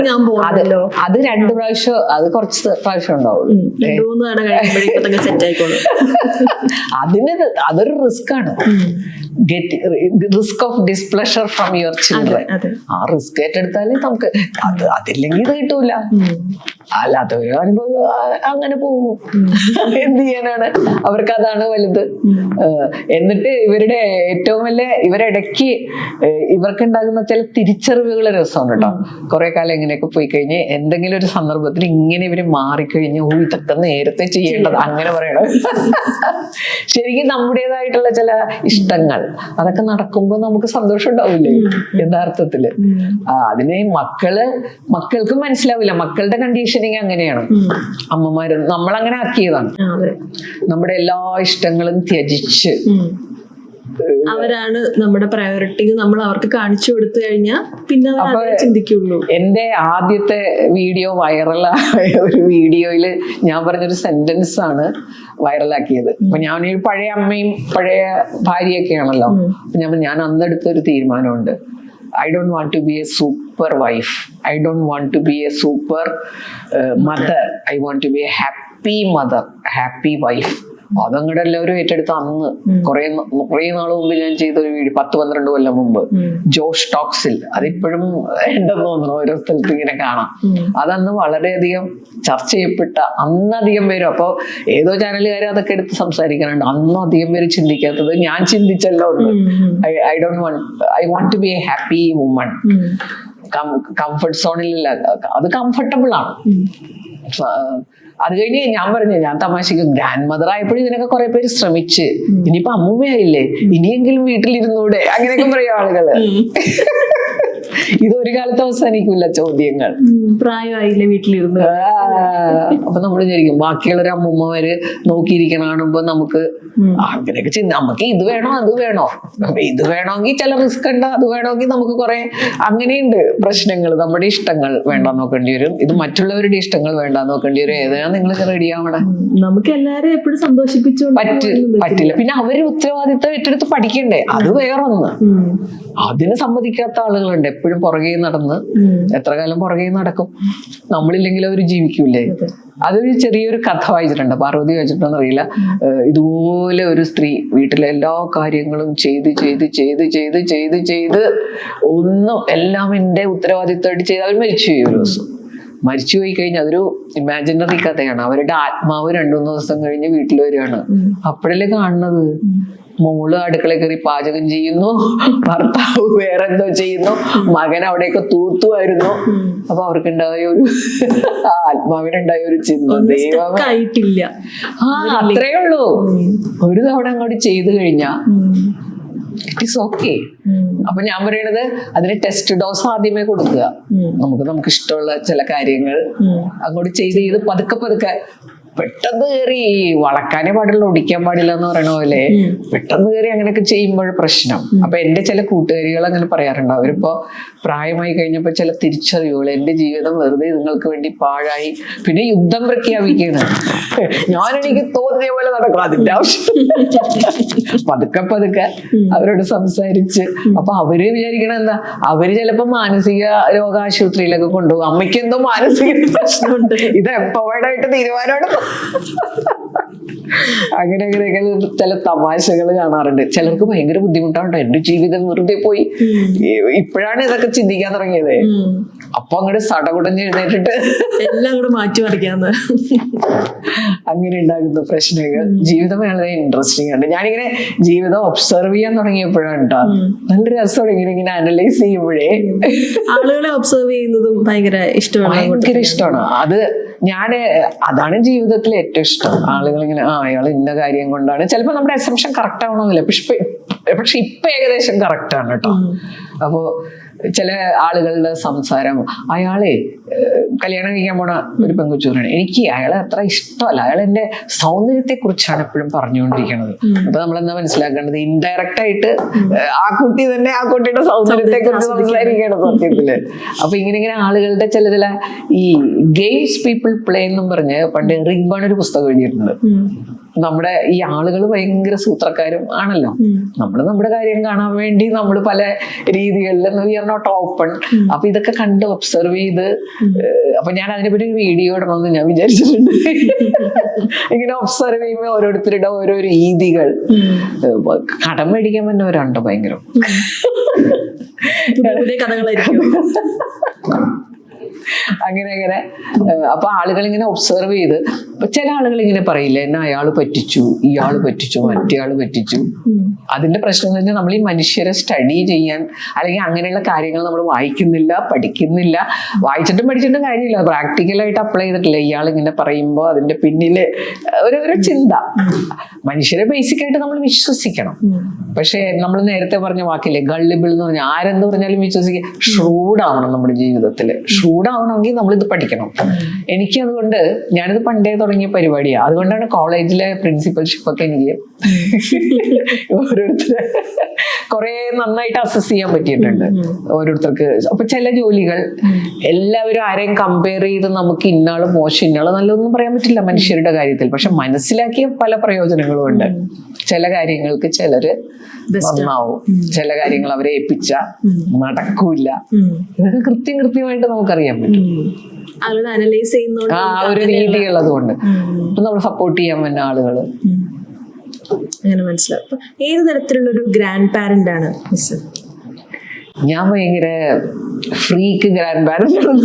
ഞാൻ പോകുന്നല്ലോ. അത് 2 പ്രാവശ്യം, അത് കുറച്ച് പ്രാവശ്യം ഉണ്ടാവുള്ളൂ. 2-3 തവണ കഴിയുമ്പോഴേക്കും സെറ്റ് ആയിക്കോളും. അതൊരു റിസ്ക് ആണ്. Risk of displeasure from your children. ആ റിസ്ക് ഏറ്റെടുത്താലേ നമുക്ക് അതില്ലെങ്കിൽ ഇത് കിട്ടൂല. അല്ലാത്തവര് അനുഭവം അങ്ങനെ പോകും. എന്ത് ചെയ്യാനാണ്, അവർക്ക് അതാണ് വലുത്. എന്നിട്ട് ഇവരുടെ ഏറ്റവും വലിയ ഇവരിടയ്ക്ക് ഇവർക്ക് ഉണ്ടാകുന്ന ചില തിരിച്ചറിവുകൾ രസമാണ് കേട്ടോ. കുറെ കാലം ഇങ്ങനെയൊക്കെ പോയി കഴിഞ്ഞ് എന്തെങ്കിലും ഒരു സന്ദർഭത്തിൽ ഇങ്ങനെ ഇവര് മാറിക്കഴിഞ്ഞ് ഇതൊക്കെ നേരത്തെ ചെയ്യേണ്ടത് അങ്ങനെ പറയണം. ശരിക്കും നമ്മുടേതായിട്ടുള്ള ചില ഇഷ്ടങ്ങൾ അതൊക്കെ നടക്കുമ്പോൾ നമുക്ക് സന്തോഷം ഉണ്ടാവില്ലേ യഥാർത്ഥത്തില്. അതിന് മക്കൾക്ക് മനസ്സിലാവില്ല. മക്കളുടെ കണ്ടീഷനിങ് അങ്ങനെയാണ്. അമ്മമാര് നമ്മളങ്ങനെ ആക്കിയതാണ്. നമ്മുടെ എല്ലാ ഇഷ്ടങ്ങളും ത്യജിച്ച് അവരാണ് നമ്മുടെ പ്രയോറിറ്റി. നമ്മൾ അവർക്ക് കാണിച്ചു കൊടുത്തു കഴിഞ്ഞാൽ പിന്നെ ചിന്തിക്കുള്ളൂ. എന്റെ ആദ്യത്തെ വീഡിയോ വൈറലായ ഒരു വീഡിയോയില് ഞാൻ പറഞ്ഞൊരു സെന്റൻസ് ആണ് വൈറലാക്കിയത്. അപ്പൊ ഞാൻ ഈ പഴയ അമ്മയും പഴയ ഭാര്യയൊക്കെയാണല്ലോ. ഞാൻ അന്നെടുത്തൊരു തീരുമാനമുണ്ട്. I don't want to be a super wife. I don't want to be a super mother. I want to be a happy mother, happy wife. അതങ്ങടെ എല്ലാവരും ഏറ്റെടുത്ത് അന്ന് കുറെ നാൾ മുമ്പ് ഞാൻ ചെയ്തൊരു വീഡിയോ 10-12 കൊല്ലം മുമ്പ് ജോഷ് ടോക്സിൽ, അതിപ്പോഴും ഉണ്ടെന്ന് തോന്നുന്നു, ഓരോ സ്ഥലത്ത് ഇങ്ങനെ കാണാം. അതന്ന് വളരെയധികം ചർച്ച ചെയ്യപ്പെട്ട, അന്നധികം പേരും, അപ്പൊ ഏതോ ചാനലുകാരും അതൊക്കെ എടുത്ത് സംസാരിക്കാനുണ്ട്. അന്നും അധികം പേര് ചിന്തിക്കാത്തത് ഞാൻ ചിന്തിച്ചല്ലോ ഒന്ന്. I want to be a happy woman. Comfort സോണിലല്ല, അത് കംഫർട്ടബിൾ ആണ്. അത് കഴിഞ്ഞ് ഞാൻ പറഞ്ഞു, ഞാൻ തമാശക്ക് ഗ്രാൻഡ് മദർ ആയപ്പോഴും ഇതിനൊക്കെ കുറെ പേര് ശ്രമിച്ച്, ഇനിയിപ്പോ അമ്മൂമ്മയായില്ലേ ഇനിയെങ്കിലും വീട്ടിലിരുന്നൂടെ അങ്ങനെയൊക്കെ പറയും ആളുകള്. ഇതൊരു കാലത്ത് അവസാനിക്കില്ല ചോദ്യങ്ങൾ. പ്രായമായില്ലേ വീട്ടിലിരുന്ന്. അപ്പൊ നമ്മൾ വിചാരിക്കും ബാക്കിയുള്ളൊരു അമ്മൂമ്മമാര് നോക്കിയിരിക്കണ കാണുമ്പോ നമുക്ക് അങ്ങനെയൊക്കെ നമുക്ക് ഇത് വേണോ അത് വേണോ, ഇത് വേണമെങ്കിൽ ചില റിസ്ക് ഉണ്ട്, അത് വേണമെങ്കിൽ നമുക്ക് കുറെ അങ്ങനെയുണ്ട് പ്രശ്നങ്ങൾ. നമ്മുടെ ഇഷ്ടങ്ങൾ വേണ്ടാന്ന് നോക്കേണ്ടി വരും, ഇത് മറ്റുള്ളവരുടെ ഇഷ്ടങ്ങൾ വേണ്ടാന്ന് നോക്കേണ്ടി വരും. ഏതാണ് നിങ്ങൾ റെഡി ആവണേ? നമുക്ക് എല്ലാവരെയും എപ്പോഴും സന്തോഷിപ്പിച്ചു പറ്റില്ല. പിന്നെ അവര് ഉത്തരവാദിത്തം ഏറ്റെടുത്ത് പഠിക്കണ്ടേ, അത് വേറൊന്ന്. അതിന് സമ്മതിക്കാത്ത ആളുകളുണ്ട്. എപ്പോഴും പുറകെ നടന്ന് എത്ര കാലം പുറകെ നടക്കും, നമ്മളില്ലെങ്കിൽ അവർ ജീവിക്കൂലേ. അതൊരു ചെറിയൊരു കഥ വായിച്ചിട്ടുണ്ട്, പാർവതി വായിച്ചിട്ടുണ്ടെന്ന് അറിയില്ല. ഇതുപോലെ ഒരു സ്ത്രീ വീട്ടിലെ എല്ലാ കാര്യങ്ങളും ചെയ്ത് ഒന്നും എല്ലാം എന്റെ ഉത്തരവാദിത്തമായിട്ട് ചെയ്ത് അവർ മരിച്ചുപോയി. ഒരു ദിവസം മരിച്ചുപോയി കഴിഞ്ഞാൽ അതൊരു ഇമാജിനറി കഥയാണ്. അവരുടെ ആത്മാവ് 2-3 ദിവസം കഴിഞ്ഞ് വീട്ടിൽ വരികയാണ്. അപ്പോഴല്ലേ കാണുന്നത് മോള് അടുക്കള കയറി പാചകം ചെയ്യുന്നു, ഭർത്താവ് വേറെ എന്തോ ചെയ്യുന്നു, മകൻ അവിടെയൊക്കെ തൂത്തുമായിരുന്നു. അപ്പൊ അവർക്കുണ്ടായ ഒരു ആത്മാവിനുണ്ടായ ഒരു ചിന്ത, ദൈവമായിട്ടില്ല. അത്രേ ഉള്ളൂ. ഒരു തവണ അങ്ങോട്ട് ചെയ്തു കഴിഞ്ഞാ ഇറ്റ് ഈസ് ഓക്കെ. അപ്പൊ ഞാൻ പറയണത് അതിന് ടെസ്റ്റ് ഡോസ് ആദ്യമേ കൊടുക്കുക. നമുക്ക് ഇഷ്ടമുള്ള ചില കാര്യങ്ങൾ അങ്ങോട്ട് ചെയ്ത് പതുക്കെ പെട്ടെന്ന് കയറി വളക്കാനേ പാടില്ല, ഒടിക്കാൻ പാടില്ല എന്ന് പറയണ പോലെ പെട്ടെന്ന് കയറി അങ്ങനെയൊക്കെ ചെയ്യുമ്പോൾ പ്രശ്നം. അപ്പൊ എന്റെ ചില കൂട്ടുകാരികൾ അങ്ങനെ പറയാറുണ്ട്. അവരിപ്പോ പ്രായമായി കഴിഞ്ഞപ്പോ ചില തിരിച്ചറിവുകൾ, എന്റെ ജീവിതം വെറുതെ നിങ്ങൾക്ക് വേണ്ടി പാഴായി, പിന്നെ യുദ്ധം പ്രഖ്യാപിക്കുകയാണ്. എനിക്ക് തോന്നിയ പോലെ നടക്കണം, അതിന്റെ ആവശ്യം പതുക്കെ അവരോട് സംസാരിച്ച്. അപ്പൊ അവര് വിചാരിക്കണ എന്താ, അവര് ചിലപ്പോ മാനസിക രോഗാശുപത്രിയിലൊക്കെ കൊണ്ടുപോകും. അമ്മയ്ക്ക് എന്തോ മാനസിക പ്രശ്നമുണ്ട്, ഇത് എംപവേർഡ് ആയിട്ട് തീരുമാനമാണ്. അങ്ങനെയൊക്കെ ചില തമാശകൾ കാണാറുണ്ട്. ചിലർക്ക് ഭയങ്കര ബുദ്ധിമുട്ടാണ്, എന്റെ ജീവിതം വെറുതെ പോയി. ഇപ്പോഴാണ് ഇതൊക്കെ ചിന്തിക്കാൻ തുടങ്ങിയത്. അപ്പൊ അങ്ങോട്ട് സടകുടഞ്ഞ് എഴുന്നേറ്റിട്ട് എല്ലാം കൂടെ മാറ്റി മറിക്കാന്ന് അങ്ങനെ ഉണ്ടാകുന്ന പ്രശ്നങ്ങൾ. ജീവിതം വളരെ ഇൻട്രസ്റ്റിംഗ് ആണ്. ഞാനിങ്ങനെ ജീവിതം ഒബ്സർവ് ചെയ്യാൻ തുടങ്ങിയപ്പോഴാണ് കേട്ടോ നല്ല രസമാണ്. ഇങ്ങനെ അനലൈസ് ചെയ്യുമ്പോഴേ ആളുകളെ ഒബ്സർവ് ചെയ്യുന്നതും ഭയങ്കര ഇഷ്ടമാണ്. അതാണ് ജീവിതത്തിൽ ഏറ്റവും ഇഷ്ടം. ആളുകൾ ഇങ്ങനെ അയാൾ ഇന്ന കാര്യം കൊണ്ടാണ്, ചിലപ്പോ നമ്മുടെ അസംഷൻ കറക്റ്റ് ആവണമെന്നില്ല, പക്ഷെ ഇപ്പൊ ഏകദേശം കറക്റ്റ് ആണ് കേട്ടോ. അപ്പോ ചില ആളുകളുടെ സംസാരം, അയാളെ കല്യാണം കഴിക്കാൻ പോണ ഒരു പെൺകുച്ചൂരാണ്, എനിക്ക് അയാളെ അത്ര ഇഷ്ടമല്ല, അയാൾ എന്റെ സൗന്ദര്യത്തെ കുറിച്ചാണ് എപ്പോഴും പറഞ്ഞുകൊണ്ടിരിക്കുന്നത്. അപ്പൊ നമ്മളെന്താ മനസ്സിലാക്കേണ്ടത്, ഇൻഡയറക്റ്റ് ആയിട്ട് ആ കുട്ടി തന്നെ ആ കുട്ടിയുടെ സൗന്ദര്യത്തെ കുറിച്ച് സംസാരിക്കുകയാണ് സത്യത്തില്. അപ്പൊ ഇങ്ങനെ ആളുകളുടെ ചില ഈ ഗെയിംസ് പീപ്പിൾ പ്ലേ എന്നും പറഞ്ഞ് പണ്ട് റിംഗ് ബേൺ ഒരു പുസ്തകം എഴുതിയിട്ടുണ്ട്. നമ്മുടെ ഈ ആളുകൾ ഭയങ്കര സൂത്രക്കാരും ആണല്ലോ. നമ്മൾ നമ്മുടെ കാര്യം കാണാൻ വേണ്ടി നമ്മൾ പല രീതികളിൽ വി ആർ നോട്ട് ഓപ്പൺ. അപ്പൊ ഇതൊക്കെ കണ്ട് ഒബ്സർവ് ചെയ്ത് അപ്പൊ ഞാൻ അതിനെപ്പറ്റി ഒരു വീഡിയോ ഇടണമെന്ന് ഞാൻ വിചാരിച്ചിട്ടുണ്ട്. ഇങ്ങനെ ഒബ്സർവ് ചെയ്യുമ്പോൾ ഓരോരുത്തരുടെ ഓരോ രീതികൾ. കടം മേടിക്കാൻ പറ്റുന്നവരുണ്ട് ഭയങ്കര കഥകളായിരിക്കും. അങ്ങനെ അപ്പൊ ആളുകൾ ഇങ്ങനെ ഒബ്സർവ് ചെയ്ത് അപ്പൊ ചില ആളുകൾ ഇങ്ങനെ പറയില്ല, എന്നെ അയാൾ പറ്റിച്ചു, ഇയാൾ പറ്റിച്ചു, മറ്റേയാള് പറ്റിച്ചു. അതിന്റെ പ്രശ്നം എന്ന് വെച്ചാൽ നമ്മൾ ഈ മനുഷ്യരെ സ്റ്റഡി ചെയ്യാൻ അല്ലെങ്കിൽ അങ്ങനെയുള്ള കാര്യങ്ങൾ നമ്മൾ വായിക്കുന്നില്ല, പഠിക്കുന്നില്ല. വായിച്ചിട്ടും പഠിച്ചിട്ടും കാര്യമില്ല, പ്രാക്ടിക്കലായിട്ട് അപ്ലൈ ചെയ്തിട്ടില്ല. ഇയാൾ ഇങ്ങനെ പറയുമ്പോൾ അതിന്റെ പിന്നില് ഒരു ചിന്ത. മനുഷ്യരെ ബേസിക് ആയിട്ട് നമ്മൾ വിശ്വസിക്കണം. പക്ഷെ നമ്മൾ നേരത്തെ പറഞ്ഞ വാക്കില്ലേ ഗള്ളിബിൾ എന്ന് പറഞ്ഞാൽ, ആരെന്ത് പറഞ്ഞാലും വിശ്വസിക്കുക. ഷ്രൂഡാവണം നമ്മുടെ ജീവിതത്തിൽ. ഷ്രൂഡാവണമെങ്കിൽ നമ്മളിത് പഠിക്കണം. എനിക്ക് അതുകൊണ്ട് ഞാനിത് പണ്ടേ തുടങ്ങിയ പരിപാടിയാണ്. അതുകൊണ്ടാണ് കോളേജിലെ പ്രിൻസിപ്പൽഷിപ്പ് ഒക്കെ എനിക്ക് ഓരോരുത്തരെ കുറെ നന്നായിട്ട് അസസ് ചെയ്യാൻ പറ്റിയിട്ടുണ്ട് ഓരോരുത്തർക്ക്. അപ്പൊ ചില ജോലികൾ എല്ലാവരും ആരെയും കമ്പയർ ചെയ്ത് നമുക്ക് ഇന്നാള് മോശം ഇന്നാള് നല്ലതൊന്നും പറയാൻ പറ്റില്ല മനുഷ്യരുടെ കാര്യത്തിൽ. പക്ഷെ മനസ്സിലാക്കിയ പല പ്രയോജനങ്ങളും ഉണ്ട്. ചില കാര്യങ്ങൾക്ക് ചിലര് നന്നാവും, ചില കാര്യങ്ങൾ അവരെ ഏൽപ്പിച്ച നടക്കൂല. ഇതൊക്കെ കൃത്യമായിട്ട് നമുക്കറിയാൻ പറ്റും അനലൈസ് ചെയ്യുന്ന ആ ഒരു രീതിയുള്ളത് കൊണ്ട്. ഇപ്പൊ നമ്മൾ സപ്പോർട്ട് ചെയ്യാൻ പറ്റുന്ന ആളുകള് അങ്ങനെ മനസ്സിലാവും. അപ്പൊ ഏത് തരത്തിലുള്ള ഒരു ഗ്രാൻഡ് പാരന്റ് ആണ് മിസ്? ഞാൻ ഭയങ്കര ഫ്രീക്ക് ഗ്രാൻഡ് പാരന്റ് ആണ്.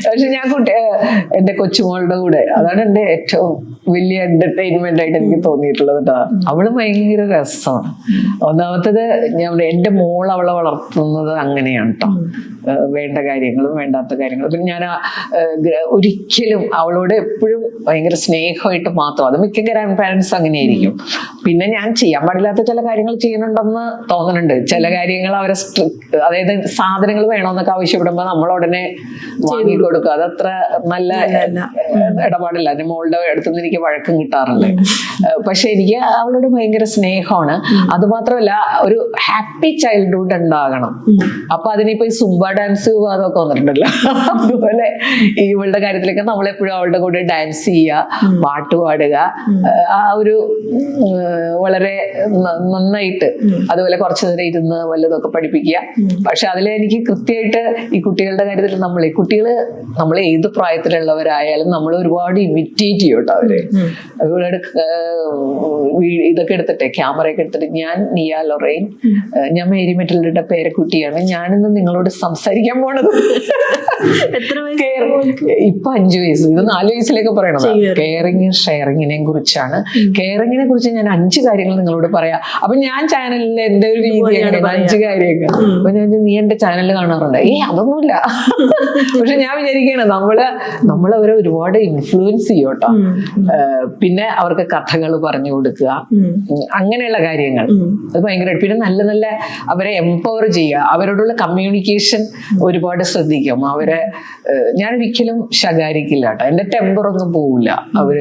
പക്ഷെ ഞാൻ എന്റെ കൊച്ചുമോളുടെ കൂടെ അതാണ് എന്റെ ഏറ്റവും വലിയ എന്റർടൈൻമെന്റ് ആയിട്ട് എനിക്ക് തോന്നിയിട്ടുള്ളത് കേട്ടോ. അവള് ഭയങ്കര രസമാണ്. ഒന്നാമത്തത് എന്റെ മോൾ അവളെ വളർത്തുന്നത് അങ്ങനെയാണ് കേട്ടോ. വേണ്ട കാര്യങ്ങളും വേണ്ടാത്ത കാര്യങ്ങളും. പിന്നെ ഞാൻ ഒരിക്കലും അവളോട് എപ്പോഴും ഭയങ്കര സ്നേഹമായിട്ട് മാത്രം. അത് മിക്ക ഗ്രാൻഡ് പാരന്റ്സ് അങ്ങനെയായിരിക്കും. പിന്നെ ഞാൻ ചെയ്യാൻ പാടില്ലാത്ത ചില കാര്യങ്ങൾ ചെയ്യുന്നുണ്ടെന്ന് തോന്നുന്നുണ്ട്. ചില കാര്യങ്ങൾ അവരെ അതായത് സാധനങ്ങൾ വേണമെന്നൊക്കെ ആവശ്യപ്പെടുമ്പോൾ നമ്മൾ ഉടനെ വാങ്ങി കൊടുക്കുക. അതത്ര നല്ല ഇടപാടില്ല. എന്റെ മോളുടെ അടുത്തുനിന്ന് എനിക്ക് വഴക്കം കിട്ടാറുണ്ട്. പക്ഷെ എനിക്ക് അവളോട് ഭയങ്കര സ്നേഹമാണ്. അതുമാത്രമല്ല ഒരു ഹാപ്പി ചൈൽഡ്ഹുഡ് ഉണ്ടാകണം. അപ്പൊ അതിനിപ്പോ ഈ സുംബ ഡാൻസ് അതൊക്കെ വന്നിട്ടുണ്ടല്ലോ. അതുപോലെ ഇവളുടെ കാര്യത്തിലൊക്കെ നമ്മളെപ്പോഴും അവളുടെ കൂടെ ഡാൻസ് ചെയ്യുക, പാട്ട് പാടുക, ആ ഒരു വളരെ നന്നായിട്ട്. അതുപോലെ കുറച്ചു നേരം ഇരുന്ന് വല്ലതൊക്കെ പഠിപ്പിക്കുക. പക്ഷെ അതിൽ എനിക്ക് കൃത്യമായിട്ട് ഈ കുട്ടികളുടെ കാര്യത്തിൽ നമ്മൾ ഏത് പ്രായത്തിലുള്ളവരായാലും നമ്മൾ ഒരുപാട് ഇമിറ്റേറ്റ് ചെയ്യും കേട്ടോ അവര്. അവരോട് ഇതൊക്കെ എടുത്തിട്ടെ, ക്യാമറയൊക്കെ എടുത്തിട്ട്, ഞാൻ നിയ ലൊറൈൻ, ഞാൻ മേരി മെറ്റിൽഡയുടെ പേരക്കുട്ടിയാണ്, ഞാനിന്ന് നിങ്ങളോട് സംസാരിക്കാൻ പോണത്. ഇപ്പൊ 5 വയസ്സ്, ഇത് 4 വയസ്സിലേക്ക് പറയണത്. കെയറിങ് ഷെയറിങ്ങിനെ കുറിച്ചാണ്. കെയറിങ്ങിനെ കുറിച്ച് ഞാൻ 5 കാര്യങ്ങൾ നിങ്ങളോട് പറയാം. അപ്പൊ ഞാൻ ചാനലിൽ എന്റെ ഒരു രീതിയാണ് 5 കാര്യങ്ങൾ. അപ്പൊ ഞാൻ നീ എന്റെ ചാനൽ കാണാറുണ്ട്? അതൊന്നുമില്ല. പക്ഷെ ഞാൻ വിചാരിക്കുകയാണ് നമ്മളവരെ ഒരുപാട് ഇൻഫ്ലുവൻസ് ചെയ്യും കേട്ടോ. പിന്നെ അവർക്ക് കഥകൾ പറഞ്ഞു കൊടുക്കുക, അങ്ങനെയുള്ള കാര്യങ്ങൾ അത് ഭയങ്കരമായിട്ട്. പിന്നെ നല്ല നല്ല അവരെ എംപവർ ചെയ്യുക, അവരോടുള്ള കമ്മ്യൂണിക്കേഷൻ ഒരുപാട് ശ്രദ്ധിക്കും. ഞാൻ ഒരിക്കലും ശകാരിക്കില്ല കേട്ടോ. എന്റെ ടെമ്പർ ഒന്നും പോവില്ല.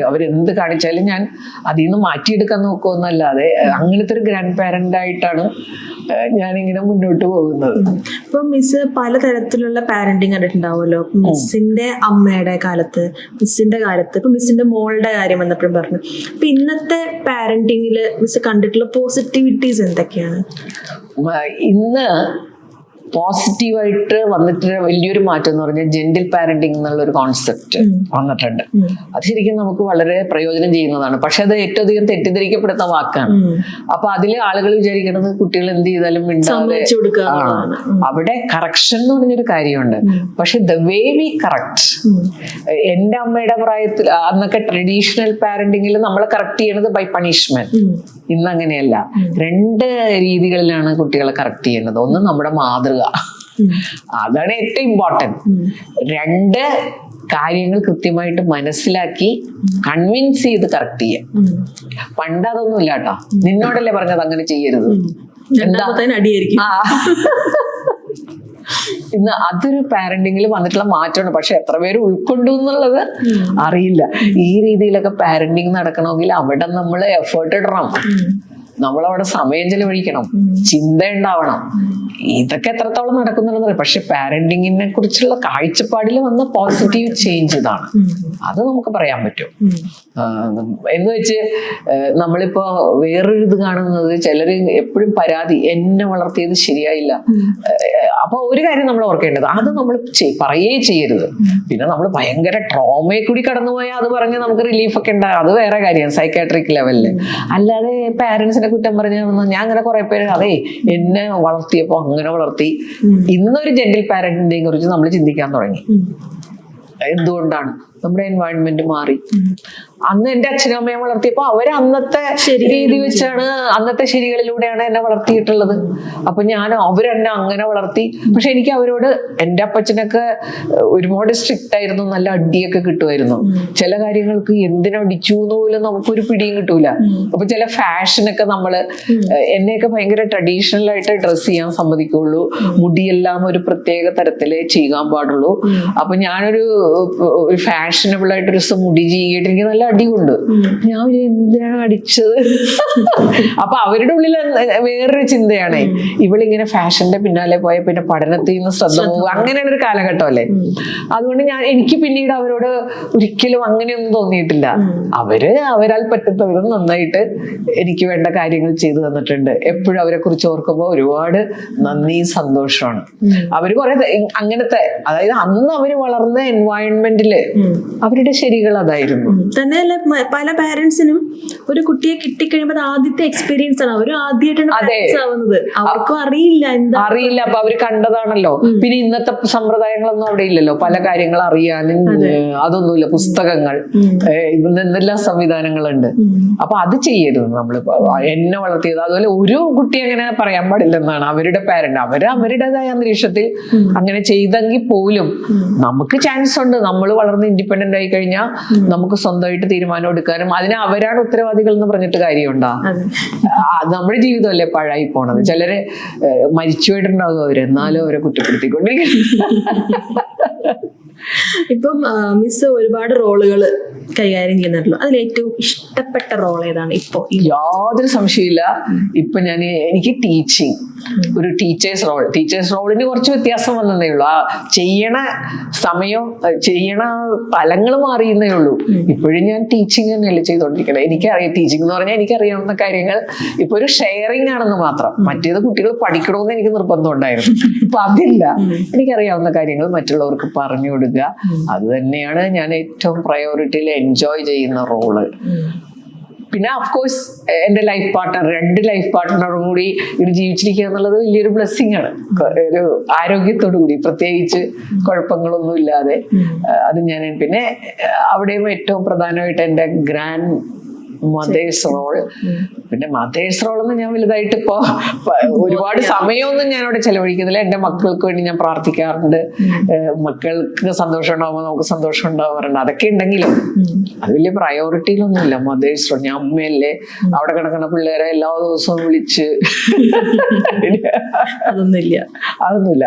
അവരെന്ത് കാണിച്ചാലും ഞാൻ അതിൽ നിന്ന് മാറ്റിയെടുക്കാൻ നോക്കുമെന്നല്ലാതെ അങ്ങനത്തെ ഒരു ഗ്രാൻഡ് പാരന്റ് ആയിട്ടാണ് ഞാനിങ്ങനെ മുന്നോട്ട് പോകുന്നത്. ഇപ്പൊ മിസ് പലതരത്തിലുള്ള പാരന്റിങ് കണ്ടിട്ടുണ്ടാവുമല്ലോ. മിസ്സിന്റെ അമ്മയുടെ കാലത്ത്, മിസ്സിന്റെ കാലത്ത്, ഇപ്പൊ മിസ്സിന്റെ മോളുടെ കാര്യം വന്നപ്പോഴും പറഞ്ഞു. അപ്പൊ ഇന്നത്തെ പാരന്റിങ്ങില് മിസ് കണ്ടിട്ടുള്ള പോസിറ്റിവിറ്റീസ് എന്തൊക്കെയാണ്? ഇന്ന് പോസിറ്റീവായിട്ട് വന്നിട്ട് വലിയൊരു മാറ്റം എന്ന് പറഞ്ഞാൽ ജെന്റിൽ പാരന്റിങ് എന്നുള്ള ഒരു കോൺസെപ്റ്റ് വന്നിട്ടുണ്ട്. അത് ശരിക്കും നമുക്ക് വളരെ പ്രയോജനം ചെയ്യുന്നതാണ്. പക്ഷെ അത് ഏറ്റവും അധികം തെറ്റിദ്ധരിക്കപ്പെടുന്ന വാക്കാണ്. അപ്പൊ അതില് ആളുകൾ വിചാരിക്കുന്നത് കുട്ടികൾ എന്ത് ചെയ്താലും മിണ്ടാതെ. അവിടെ കറക്ഷൻ എന്ന് പറഞ്ഞൊരു കാര്യമുണ്ട്. പക്ഷെ ദ വേ വി കറക്റ്റ്, എന്റെ അമ്മയുടെ പ്രായത്തിൽ അന്നൊക്കെ ട്രഡീഷണൽ പാരന്റിങ്ങിൽ നമ്മളെ കറക്റ്റ് ചെയ്യണത് ബൈ പണിഷ്മെന്റ്. ഇന്ന് അങ്ങനെയല്ല. 2 രീതികളിലാണ് കുട്ടികളെ കറക്റ്റ് ചെയ്യുന്നത്. ഒന്ന് നമ്മുടെ മാതൃക, അതാണ് ഏറ്റവും ഇമ്പോർട്ടൻറ്റ്. 2 കാര്യങ്ങൾ കൃത്യമായിട്ട് മനസ്സിലാക്കി കൺവിൻസ് ചെയ്ത് കറക്റ്റ് ചെയ്യാം. പണ്ട് അതൊന്നും ഇല്ല കേട്ടോ. നിന്നോടല്ലേ പറഞ്ഞത് അങ്ങനെ ചെയ്യരുത്, എന്താ ഇന്ന് അതൊരു പാരന്റിങ്ങിൽ വന്നിട്ടുള്ള മാറ്റമാണ്. പക്ഷെ എത്ര പേര് ഉൾക്കൊണ്ടു എന്നുള്ളത് അറിയില്ല. ഈ രീതിയിലൊക്കെ പാരന്റിങ് നടക്കണമെങ്കിൽ അവിടെ നമ്മൾ എഫേർട്ട് ഇടണം. നമ്മളവിടെ സമയം ചെലവഴിക്കണം, ചിന്ത ഉണ്ടാവണം. ഇതൊക്കെ എത്രത്തോളം നടക്കുന്നുണ്ടെന്ന് അറിയാം. പക്ഷെ പാരന്റിങ്ങിനെ കുറിച്ചുള്ള കാഴ്ചപ്പാടിൽ വന്ന പോസിറ്റീവ് ചേഞ്ച് ഇതാണ്. അത് നമുക്ക് പറയാൻ പറ്റും. എന്ന് വെച്ച് നമ്മളിപ്പോ വേറൊരു ഇത് കാണുന്നത്, ചിലര് എപ്പോഴും പരാതി, എന്നെ വളർത്തിയത് ശരിയായില്ല. അപ്പൊ ഒരു കാര്യം നമ്മൾ ഓർക്കേണ്ടത്, അത് നമ്മൾ പറയേ ചെയ്യരുത്. പിന്നെ നമ്മൾ ഭയങ്കര ട്രോമയെ കൂടി കടന്നുപോയാൽ അത് പറഞ്ഞ് നമുക്ക് റിലീഫൊക്കെ ഉണ്ടാകും, അത് വേറെ കാര്യം, സൈക്കാട്രിക് ലെവലില്. അല്ലാതെ പാരന്റ്സിനെ കുറ്റം പറഞ്ഞ ഞാൻ അങ്ങനെ കുറെ പേര് അതെ എന്നെ വളർത്തിയപ്പോ അങ്ങനെ വളർത്തി. ഇന്നൊരു ജെന്റിൽ പാരന്റിനെ കുറിച്ച് നമ്മൾ ചിന്തിക്കാൻ തുടങ്ങി. എന്തുകൊണ്ടാണ്? നമ്മുടെ എൻവയോൺമെന്റ് മാറി. അന്ന് എന്റെ അച്ഛനും അമ്മയും വളർത്തിയപ്പോ അവര് അന്നത്തെ രീതി വെച്ചാണ്, അന്നത്തെ ശരികളിലൂടെയാണ് എന്നെ വളർത്തിയിട്ടുള്ളത്. അപ്പൊ അവരെന്നെ അങ്ങനെ വളർത്തി. പക്ഷെ എനിക്ക് അവരോട്, എന്റെ അപ്പച്ചനൊക്കെ ഒരുപാട് സ്ട്രിക്റ്റ് ആയിരുന്നു, നല്ല അടിയൊക്കെ കിട്ടുമായിരുന്നു. ചില കാര്യങ്ങൾക്ക് എന്തിനടിച്ചു എന്ന് പോലും നമുക്കൊരു പിടിയും കിട്ടൂല. അപ്പൊ ചില ഫാഷനൊക്കെ എന്നെയൊക്കെ ഭയങ്കര ട്രഡീഷണൽ ആയിട്ട് ഡ്രസ് ചെയ്യാൻ സമ്മതിക്കുള്ളൂ, മുടിയെല്ലാം ഒരു പ്രത്യേക തരത്തിലേ ചെയ്യാൻ പാടുള്ളൂ. അപ്പൊ ഞാനൊരു ഫാഷനബിൾ ആയിട്ട് ഒരു ദിവസം മുടി ചെയ്തിട്ട് എനിക്ക് നല്ല അടിയുണ്ട്. ഞാൻ എന്തിനാണ് അടിച്ചത്? അപ്പൊ അവരുടെ ഉള്ളിൽ വേറൊരു ചിന്തയാണ്, ഇവളിങ്ങനെ ഫാഷന്റെ പിന്നാലെ പോയ പിന്നെ പഠനത്തിൽ നിന്ന് ശ്രദ്ധ പോകുക, അങ്ങനെയാണ് ഒരു കാലഘട്ടം അല്ലേ. അതുകൊണ്ട് എനിക്ക് പിന്നീട് അവരോട് ഒരിക്കലും അങ്ങനെയൊന്നും തോന്നിയിട്ടില്ല. അവരാൽ പറ്റുന്ന വിധം നന്നായിട്ട് എനിക്ക് വേണ്ട കാര്യങ്ങൾ ചെയ്തു തന്നിട്ടുണ്ട്. എപ്പോഴും അവരെ കുറിച്ച് ഓർക്കുമ്പോൾ ഒരുപാട് നന്ദി, സന്തോഷമാണ്. അവര് കുറെ അങ്ങനത്തെ, അതായത് അന്ന് അവര് വളർന്ന എൻവയോൺമെന്റില് അവരുടെ ശരികൾ അതായിരുന്നു. തന്നെയല്ല, പല പാരന്റ്സിനും ഒരു കുട്ടിയെ കിട്ടിക്കഴിയുമ്പോൾ അത് ആദ്യത്തെ എക്സ്പീരിയൻസ് ആണ്. അവർ ആദ്യമായിട്ടാണ് അവർക്കും അറിയില്ല. അപ്പൊ അവര് കണ്ടതാണല്ലോ. പിന്നെ ഇന്നത്തെ സമ്പ്രദായങ്ങളൊന്നും അവിടെ ഇല്ലല്ലോ, പല കാര്യങ്ങൾ അറിയാനും അതൊന്നുമില്ല. പുസ്തകങ്ങൾ, എന്തെല്ലാം സംവിധാനങ്ങളുണ്ട്. അപ്പൊ അത് ചെയ്യരുത് നമ്മളിപ്പോ. എന്നെ വളർത്തിയത് അതുപോലെ ഒരു കുട്ടി അങ്ങനെ പറയാൻ പാടില്ലെന്നാണ് അവരുടെ പാരന്റ്. അവരുടേതായ അന്തരീക്ഷത്തിൽ അങ്ങനെ ചെയ്തെങ്കിൽ പോലും നമുക്ക് ചാൻസ് ഉണ്ട്. നമ്മൾ വളർന്ന് ഇൻഡിപെൻഡന്റ് ആയി കഴിഞ്ഞാൽ നമുക്ക് സ്വന്തമായിട്ട് തീരുമാനം എടുക്കാനും, അതിന് അവരാണ് ഉത്തരവാദികൾ എന്ന് പറഞ്ഞിട്ട് കാര്യമുണ്ടാ? നമ്മുടെ ജീവിതമല്ലേ പാഴായി പോണത്. ചിലര് മരിച്ചുപോയിട്ടുണ്ടാകും അവര്, എന്നാലും അവരെ കുറ്റപ്പെടുത്തിക്കൊണ്ടിരിക്കുന്നു. ഇപ്പം മിസ് ഒരുപാട് റോളുകൾ കൈകാര്യം ചെയ്യുന്നുണ്ടല്ലോ, അതിൽ ഏറ്റവും ഇഷ്ടപ്പെട്ട റോൾ ഏതാണ് ഇപ്പോ? യാതൊരു സംശയമില്ല, ഇപ്പൊ എനിക്ക് ടീച്ചിങ്, ഒരു ടീച്ചേഴ്സ് റോളിന് കുറച്ച് വ്യത്യാസം വന്നതേ ഉള്ളൂ. ആ ചെയ്യണ സമയം, ചെയ്യണ തലങ്ങൾ മാറിയെന്നേ ഉള്ളൂ. ഇപ്പോഴും ഞാൻ ടീച്ചിങ് തന്നെയല്ലേ ചെയ്തോണ്ടിരിക്കണേ. എനിക്കറിയാം, ടീച്ചിങ് എന്ന് പറഞ്ഞാൽ എനിക്കറിയാവുന്ന കാര്യങ്ങൾ ഇപ്പൊ ഒരു ഷെയറിങ് ആണെന്ന് മാത്രം. മറ്റേത് കുട്ടികൾ പഠിക്കണമെന്ന് എനിക്ക് നിർബന്ധം ഉണ്ടായിരുന്നു. ഇപ്പൊ അതില്ല, എനിക്കറിയാവുന്ന കാര്യങ്ങൾ മറ്റുള്ളവർക്ക് പറഞ്ഞു കൊടുക്കുക. അത് തന്നെയാണ് ഞാൻ ഏറ്റവും പ്രയോറിറ്റിയിൽ എൻജോയ് ചെയ്യുന്ന റോള്. പിന്നെ ഓഫ്കോഴ്സ് എന്റെ ലൈഫ് പാർട്ട്ണർ, 2 ലൈഫ് പാർട്ട്ണറും കൂടി ഇവിടെ ജീവിച്ചിരിക്കുക എന്നുള്ളത് വലിയൊരു ബ്ലെസ്സിങ് ആണ്. ഒരു ആരോഗ്യത്തോടു കൂടി, പ്രത്യേകിച്ച് കുഴപ്പങ്ങളൊന്നും ഇല്ലാതെ. അത് ഞാൻ പിന്നെ അവിടെയും ഏറ്റവും പ്രധാനമായിട്ട് എന്റെ ഗ്രാൻഡ് മദേഴ്സ് റോൾ. പിന്നെ മദേഴ്സ് റോളൊന്നും ഞാൻ വലുതായിട്ട് ഇപ്പോ ഒരുപാട് സമയമൊന്നും ഞാൻ അവിടെ ചെലവഴിക്കുന്നില്ല. എന്റെ മക്കൾക്ക് വേണ്ടി ഞാൻ പ്രാർത്ഥിക്കാറുണ്ട്. മക്കൾക്ക് സന്തോഷം ഉണ്ടാകുമ്പോൾ നമുക്ക് സന്തോഷം ഉണ്ടാവാറുണ്ട്. അതൊക്കെ ഉണ്ടെങ്കിലും അത് വലിയ പ്രയോറിറ്റിയിലൊന്നുമില്ല മദേഴ്സ് റോൾ. ഞാൻ അമ്മയല്ലേ, അവിടെ കിടക്കുന്ന പിള്ളേരെ എല്ലാ ദിവസവും വിളിച്ച് അതൊന്നുമില്ല.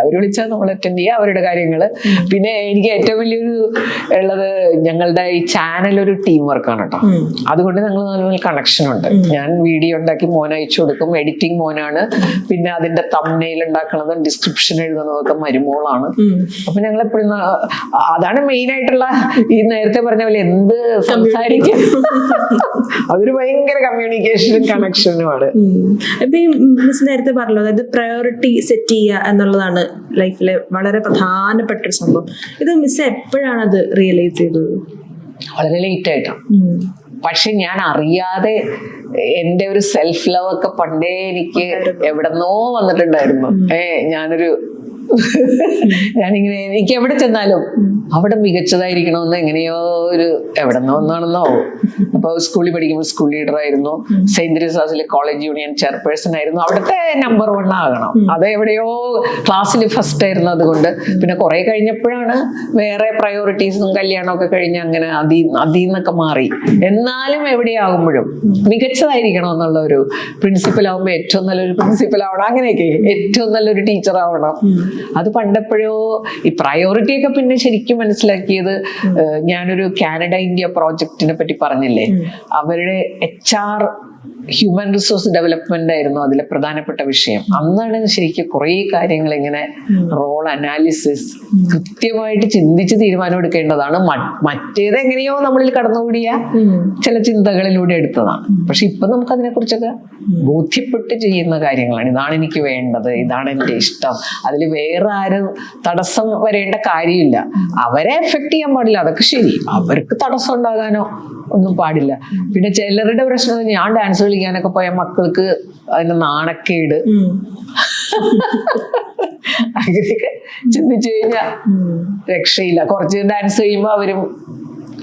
അവർ വിളിച്ചാൽ നമ്മൾ അറ്റൻഡ് ചെയ്യുക, അവരുടെ കാര്യങ്ങള്. പിന്നെ എനിക്ക് ഏറ്റവും വലിയൊരു ഉള്ളത്, ഞങ്ങളുടെ ഈ ചാനൽ ഒരു ടീം വർക്കാണ് കേട്ടോ. അതുകൊണ്ട് ഞങ്ങൾ നല്ല കണക്ഷൻ ഉണ്ട്. ഞാൻ വീഡിയോ ഉണ്ടാക്കി മോൻ അയച്ചു കൊടുക്കും, എഡിറ്റിംഗ് മോനാണ്. പിന്നെ അതിന്റെ തംബ്നെയിൽ ഉണ്ടാക്കുന്നതും ഡിസ്ക്രിപ്ഷൻ എഴുതുന്നതൊക്കെ മരുമോളാണ്. അപ്പൊ ഞങ്ങൾ എപ്പോഴും അതാണ് മെയിൻ ആയിട്ടുള്ള, ഈ നേരത്തെ പറഞ്ഞ പോലെ എന്ത് സംസാരിക്കും, അതൊരു ഭയങ്കര കമ്മ്യൂണിക്കേഷനും കണക്ഷനുമാണ്. ഇപ്പൊ ഈ മിസ് നേരത്തെ പറഞ്ഞല്ലോ, അതായത് പ്രയോറിറ്റി സെറ്റ് ചെയ്യുക എന്നുള്ളതാണ് ലൈഫിലെ വളരെ പ്രധാനപ്പെട്ട ഒരു സംഭവം. ഇത് മിസ് എപ്പോഴാണ് അത് റിയലൈസ് ചെയ്തത്? വളരെ ലേറ്റ് ആയിട്ടാണ്. പക്ഷെ ഞാൻ അറിയാതെ എന്റെ ഒരു സെൽഫ് ലവ് ഒക്കെ പണ്ടേ എനിക്ക് എവിടെന്നോ വന്നിട്ടുണ്ടായിരുന്നു. ഞാനിങ്ങനെ, എനിക്ക് എവിടെ ചെന്നാലും അവിടെ മികച്ചതായിരിക്കണമെന്ന് എങ്ങനെയോ ഒരു എവിടെന്നോ ഒന്നാണെന്നോ. അപ്പൊ സ്കൂളിൽ പഠിക്കുമ്പോൾ സ്കൂൾ ലീഡർ ആയിരുന്നു. സെയിന്റ് തെരേസാസിലെ കോളേജ് യൂണിയൻ ചെയർപേഴ്സൺ ആയിരുന്നു. അവിടുത്തെ നമ്പർ 1 ആകണം, അത് എവിടെയോ ക്ലാസ്സിൽ ഫസ്റ്റ് ആയിരുന്നു. അതുകൊണ്ട് പിന്നെ കുറെ കഴിഞ്ഞപ്പോഴാണ് വേറെ പ്രയോറിറ്റീസും കല്യാണമൊക്കെ കഴിഞ്ഞ് അങ്ങനെ അതിന്നൊക്കെ മാറി. എന്നാലും എവിടെയാകുമ്പോഴും മികച്ചതായിരിക്കണം എന്നുള്ള ഒരു പ്രിൻസിപ്പൽ ആവുമ്പോൾ ഏറ്റവും നല്ലൊരു പ്രിൻസിപ്പൽ ആവണം, അങ്ങനെയൊക്കെ ഏറ്റവും നല്ലൊരു ടീച്ചർ ആവണം. അത് പണ്ടെപ്പോഴോ ഈ പ്രയോറിറ്റി ഒക്കെ പിന്നെ ശരിക്കും മനസ്സിലാക്കിയത്, ഞാനൊരു കാനഡ ഇന്ത്യ പ്രോജക്റ്റിനെ പറ്റി പറഞ്ഞില്ലേ, അവരുടെ HR ഹ്യൂമൻ റിസോഴ്സ് ഡെവലപ്മെന്റ് ആയിരുന്നു അതിലെ പ്രധാനപ്പെട്ട വിഷയം. അന്നാണ് ശരിക്കും കുറേ കാര്യങ്ങൾ ഇങ്ങനെ റോൾ അനാലിസിസ് കൃത്യമായിട്ട് ചിന്തിച്ച് തീരുമാനം എടുക്കേണ്ടതാണ്. മറ്റേത് എങ്ങനെയോ നമ്മളിൽ കടന്നുകൂടിയ ചില ചിന്തകളിലൂടെ എടുത്തതാണ്. പക്ഷെ ഇപ്പൊ നമുക്ക് അതിനെ കുറിച്ചൊക്കെ ബോധ്യപ്പെട്ട് ചെയ്യുന്ന കാര്യങ്ങളാണ്. ഇതാണ് എനിക്ക് വേണ്ടത്, ഇതാണ് എൻ്റെ ഇഷ്ടം. അതിൽ വേറെ ആരും തടസ്സം വരേണ്ട കാര്യമില്ല. അവരെ എഫക്ട് ചെയ്യാൻ പാടില്ല, അതൊക്കെ ശരി. അവർക്ക് തടസ്സം ഉണ്ടാകാനോ ഒന്നും പാടില്ല. പിന്നെ ചിലരുടെ പ്രശ്നം ഞാൻ ഡാൻസ് കളിക്കാനൊക്കെ പോയ മക്കൾക്ക് അതിന്റെ നാണക്കേട് അങ്ങനെയൊക്കെ ചിന്തിച്ചു കഴിഞ്ഞാൽ രക്ഷയില്ല. കുറച്ച് ഡാൻസ് കഴിയുമ്പോ അവരും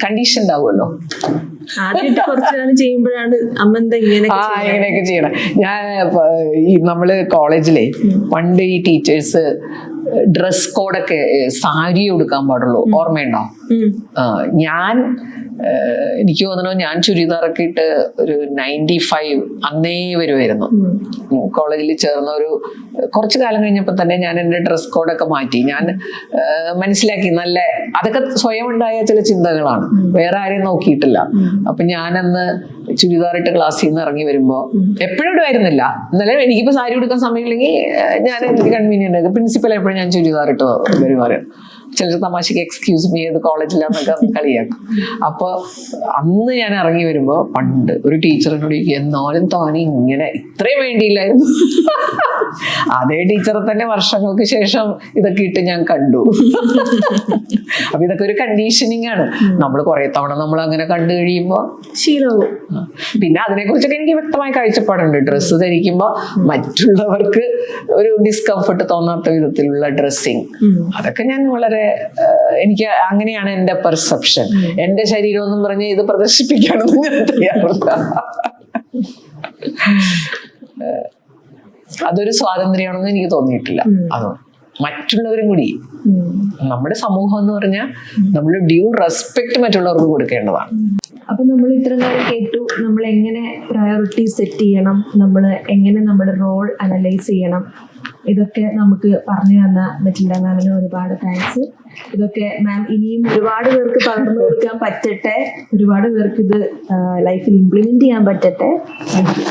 കണ്ടീഷൻ ഉണ്ടാവുമല്ലോ. ആദ്യമായിട്ട് കുറച്ച് കാലം ചെയ്യുമ്പോഴാണ് അമ്മ എന്താ ഇങ്ങനെയൊക്കെ ചെയ്യണം. ഞാൻ ഈ നമ്മള് കോളേജിലെ പണ്ട് ഈ ടീച്ചേഴ്സ് ഡ്രസ് കോഡൊക്കെ സാരി ഉടുക്കാൻ പാടുള്ളൂ, ഓർമ്മയുണ്ടോ? എനിക്ക് തോന്നുന്നു ഞാൻ ചുരിദാറൊക്കെ ഇട്ട് ഒരു 95 അന്നേ വരുമായിരുന്നു. കോളേജിൽ ചേർന്ന ഒരു കുറച്ചു കാലം കഴിഞ്ഞപ്പോൾ തന്നെ ഞാൻ എൻ്റെ ഡ്രസ് കോഡൊക്കെ മാറ്റി. ഞാൻ മനസ്സിലാക്കി നല്ല അതൊക്കെ സ്വയം ഉണ്ടായ ചില ചിന്തകളാണ്, വേറെ ആരെയും നോക്കിയിട്ടില്ല. അപ്പൊ ഞാനന്ന് ചുരിദാറിട്ട് ക്ലാസ്സിൽ നിന്ന് ഇറങ്ങി വരുമ്പോ എപ്പോഴും ഇടുമായിരുന്നില്ല. എന്നാലും എനിക്കിപ്പോ സാരി ഉടുക്കാൻ സമയമില്ലെങ്കിൽ ഞാൻ എനിക്ക് കൺവീനിയന്റ് പ്രിൻസിപ്പൽ എപ്പോഴും ഞാൻ ചുരിദാറിട്ട് വരുമായിരുന്നു. ചിലർ തമാശക്ക് എക്സ്ക്യൂസ് മീ ചെയ്ത് കോളേജിലാന്നൊക്കെ കളിയാക്കും. അപ്പൊ അന്ന് ഞാൻ ഇറങ്ങി വരുമ്പോ പണ്ട് ഒരു ടീച്ചറിനോട് എന്നാലും താനി ഇങ്ങനെ ഇത്രയും വേണ്ടിയില്ലായിരുന്നു. അതേ ടീച്ചറെ തന്നെ വർഷങ്ങൾക്ക് ശേഷം ഇതൊക്കെ ഇട്ട് ഞാൻ കണ്ടു. അപ്പൊ ഇതൊക്കെ ഒരു കണ്ടീഷനിങ് ആണ്. നമ്മൾ കുറെ തവണ നമ്മൾ അങ്ങനെ കണ്ടു കഴിയുമ്പോ ശീലവും. പിന്നെ അതിനെ കുറിച്ചൊക്കെ എനിക്ക് വ്യക്തമായ കാഴ്ചപ്പാടുണ്ട്. ഡ്രസ്സ് ധരിക്കുമ്പോ മറ്റുള്ളവർക്ക് ഒരു ഡിസ്കംഫർട്ട് തോന്നാത്ത വിധത്തിലുള്ള ഡ്രസ്സിങ്, അതൊക്കെ ഞാൻ വളരെ എനിക്ക് അങ്ങനെയാണ് എൻ്റെ പെർസെപ്ഷൻ. എൻ്റെ ശരീരം ഒന്നും പറഞ്ഞ് ഇത് പ്രദർശിപ്പിക്കാനൊന്നും ഞാൻ തയ്യാറില്ല. അതൊരു സ്വാതന്ത്ര്യമാണെന്ന് എനിക്ക് തോന്നിയിട്ടില്ല. അത് മറ്റുള്ളവരും കൂടി, നമ്മുടെ സമൂഹം എന്ന് പറഞ്ഞാൽ നമ്മൾ ഡ്യൂ റെസ്പെക്ട് മറ്റുള്ളവർക്ക് കൊടുക്കേണ്ടതാണ്. അപ്പൊ നമ്മൾ ഇത്ര നേരം കേട്ടു നമ്മൾ എങ്ങനെ പ്രയോറിറ്റി സെറ്റ് ചെയ്യണം, നമ്മൾ എങ്ങനെ നമ്മുടെ റോൾ അനലൈസ് ചെയ്യണം. ഇതൊക്കെ നമുക്ക് പറഞ്ഞു തന്ന മെറ്റിൽഡ മാമിന് ഒരുപാട് താങ്ക്സ്. ഇതൊക്കെ മാം ഇനിയും ഒരുപാട് പേർക്ക് പകർന്നു കൊടുക്കാൻ പറ്റട്ടെ, ഒരുപാട് പേർക്ക് ഇത് ലൈഫിൽ ഇംപ്ലിമെന്റ് ചെയ്യാൻ പറ്റട്ടെ. Thank U.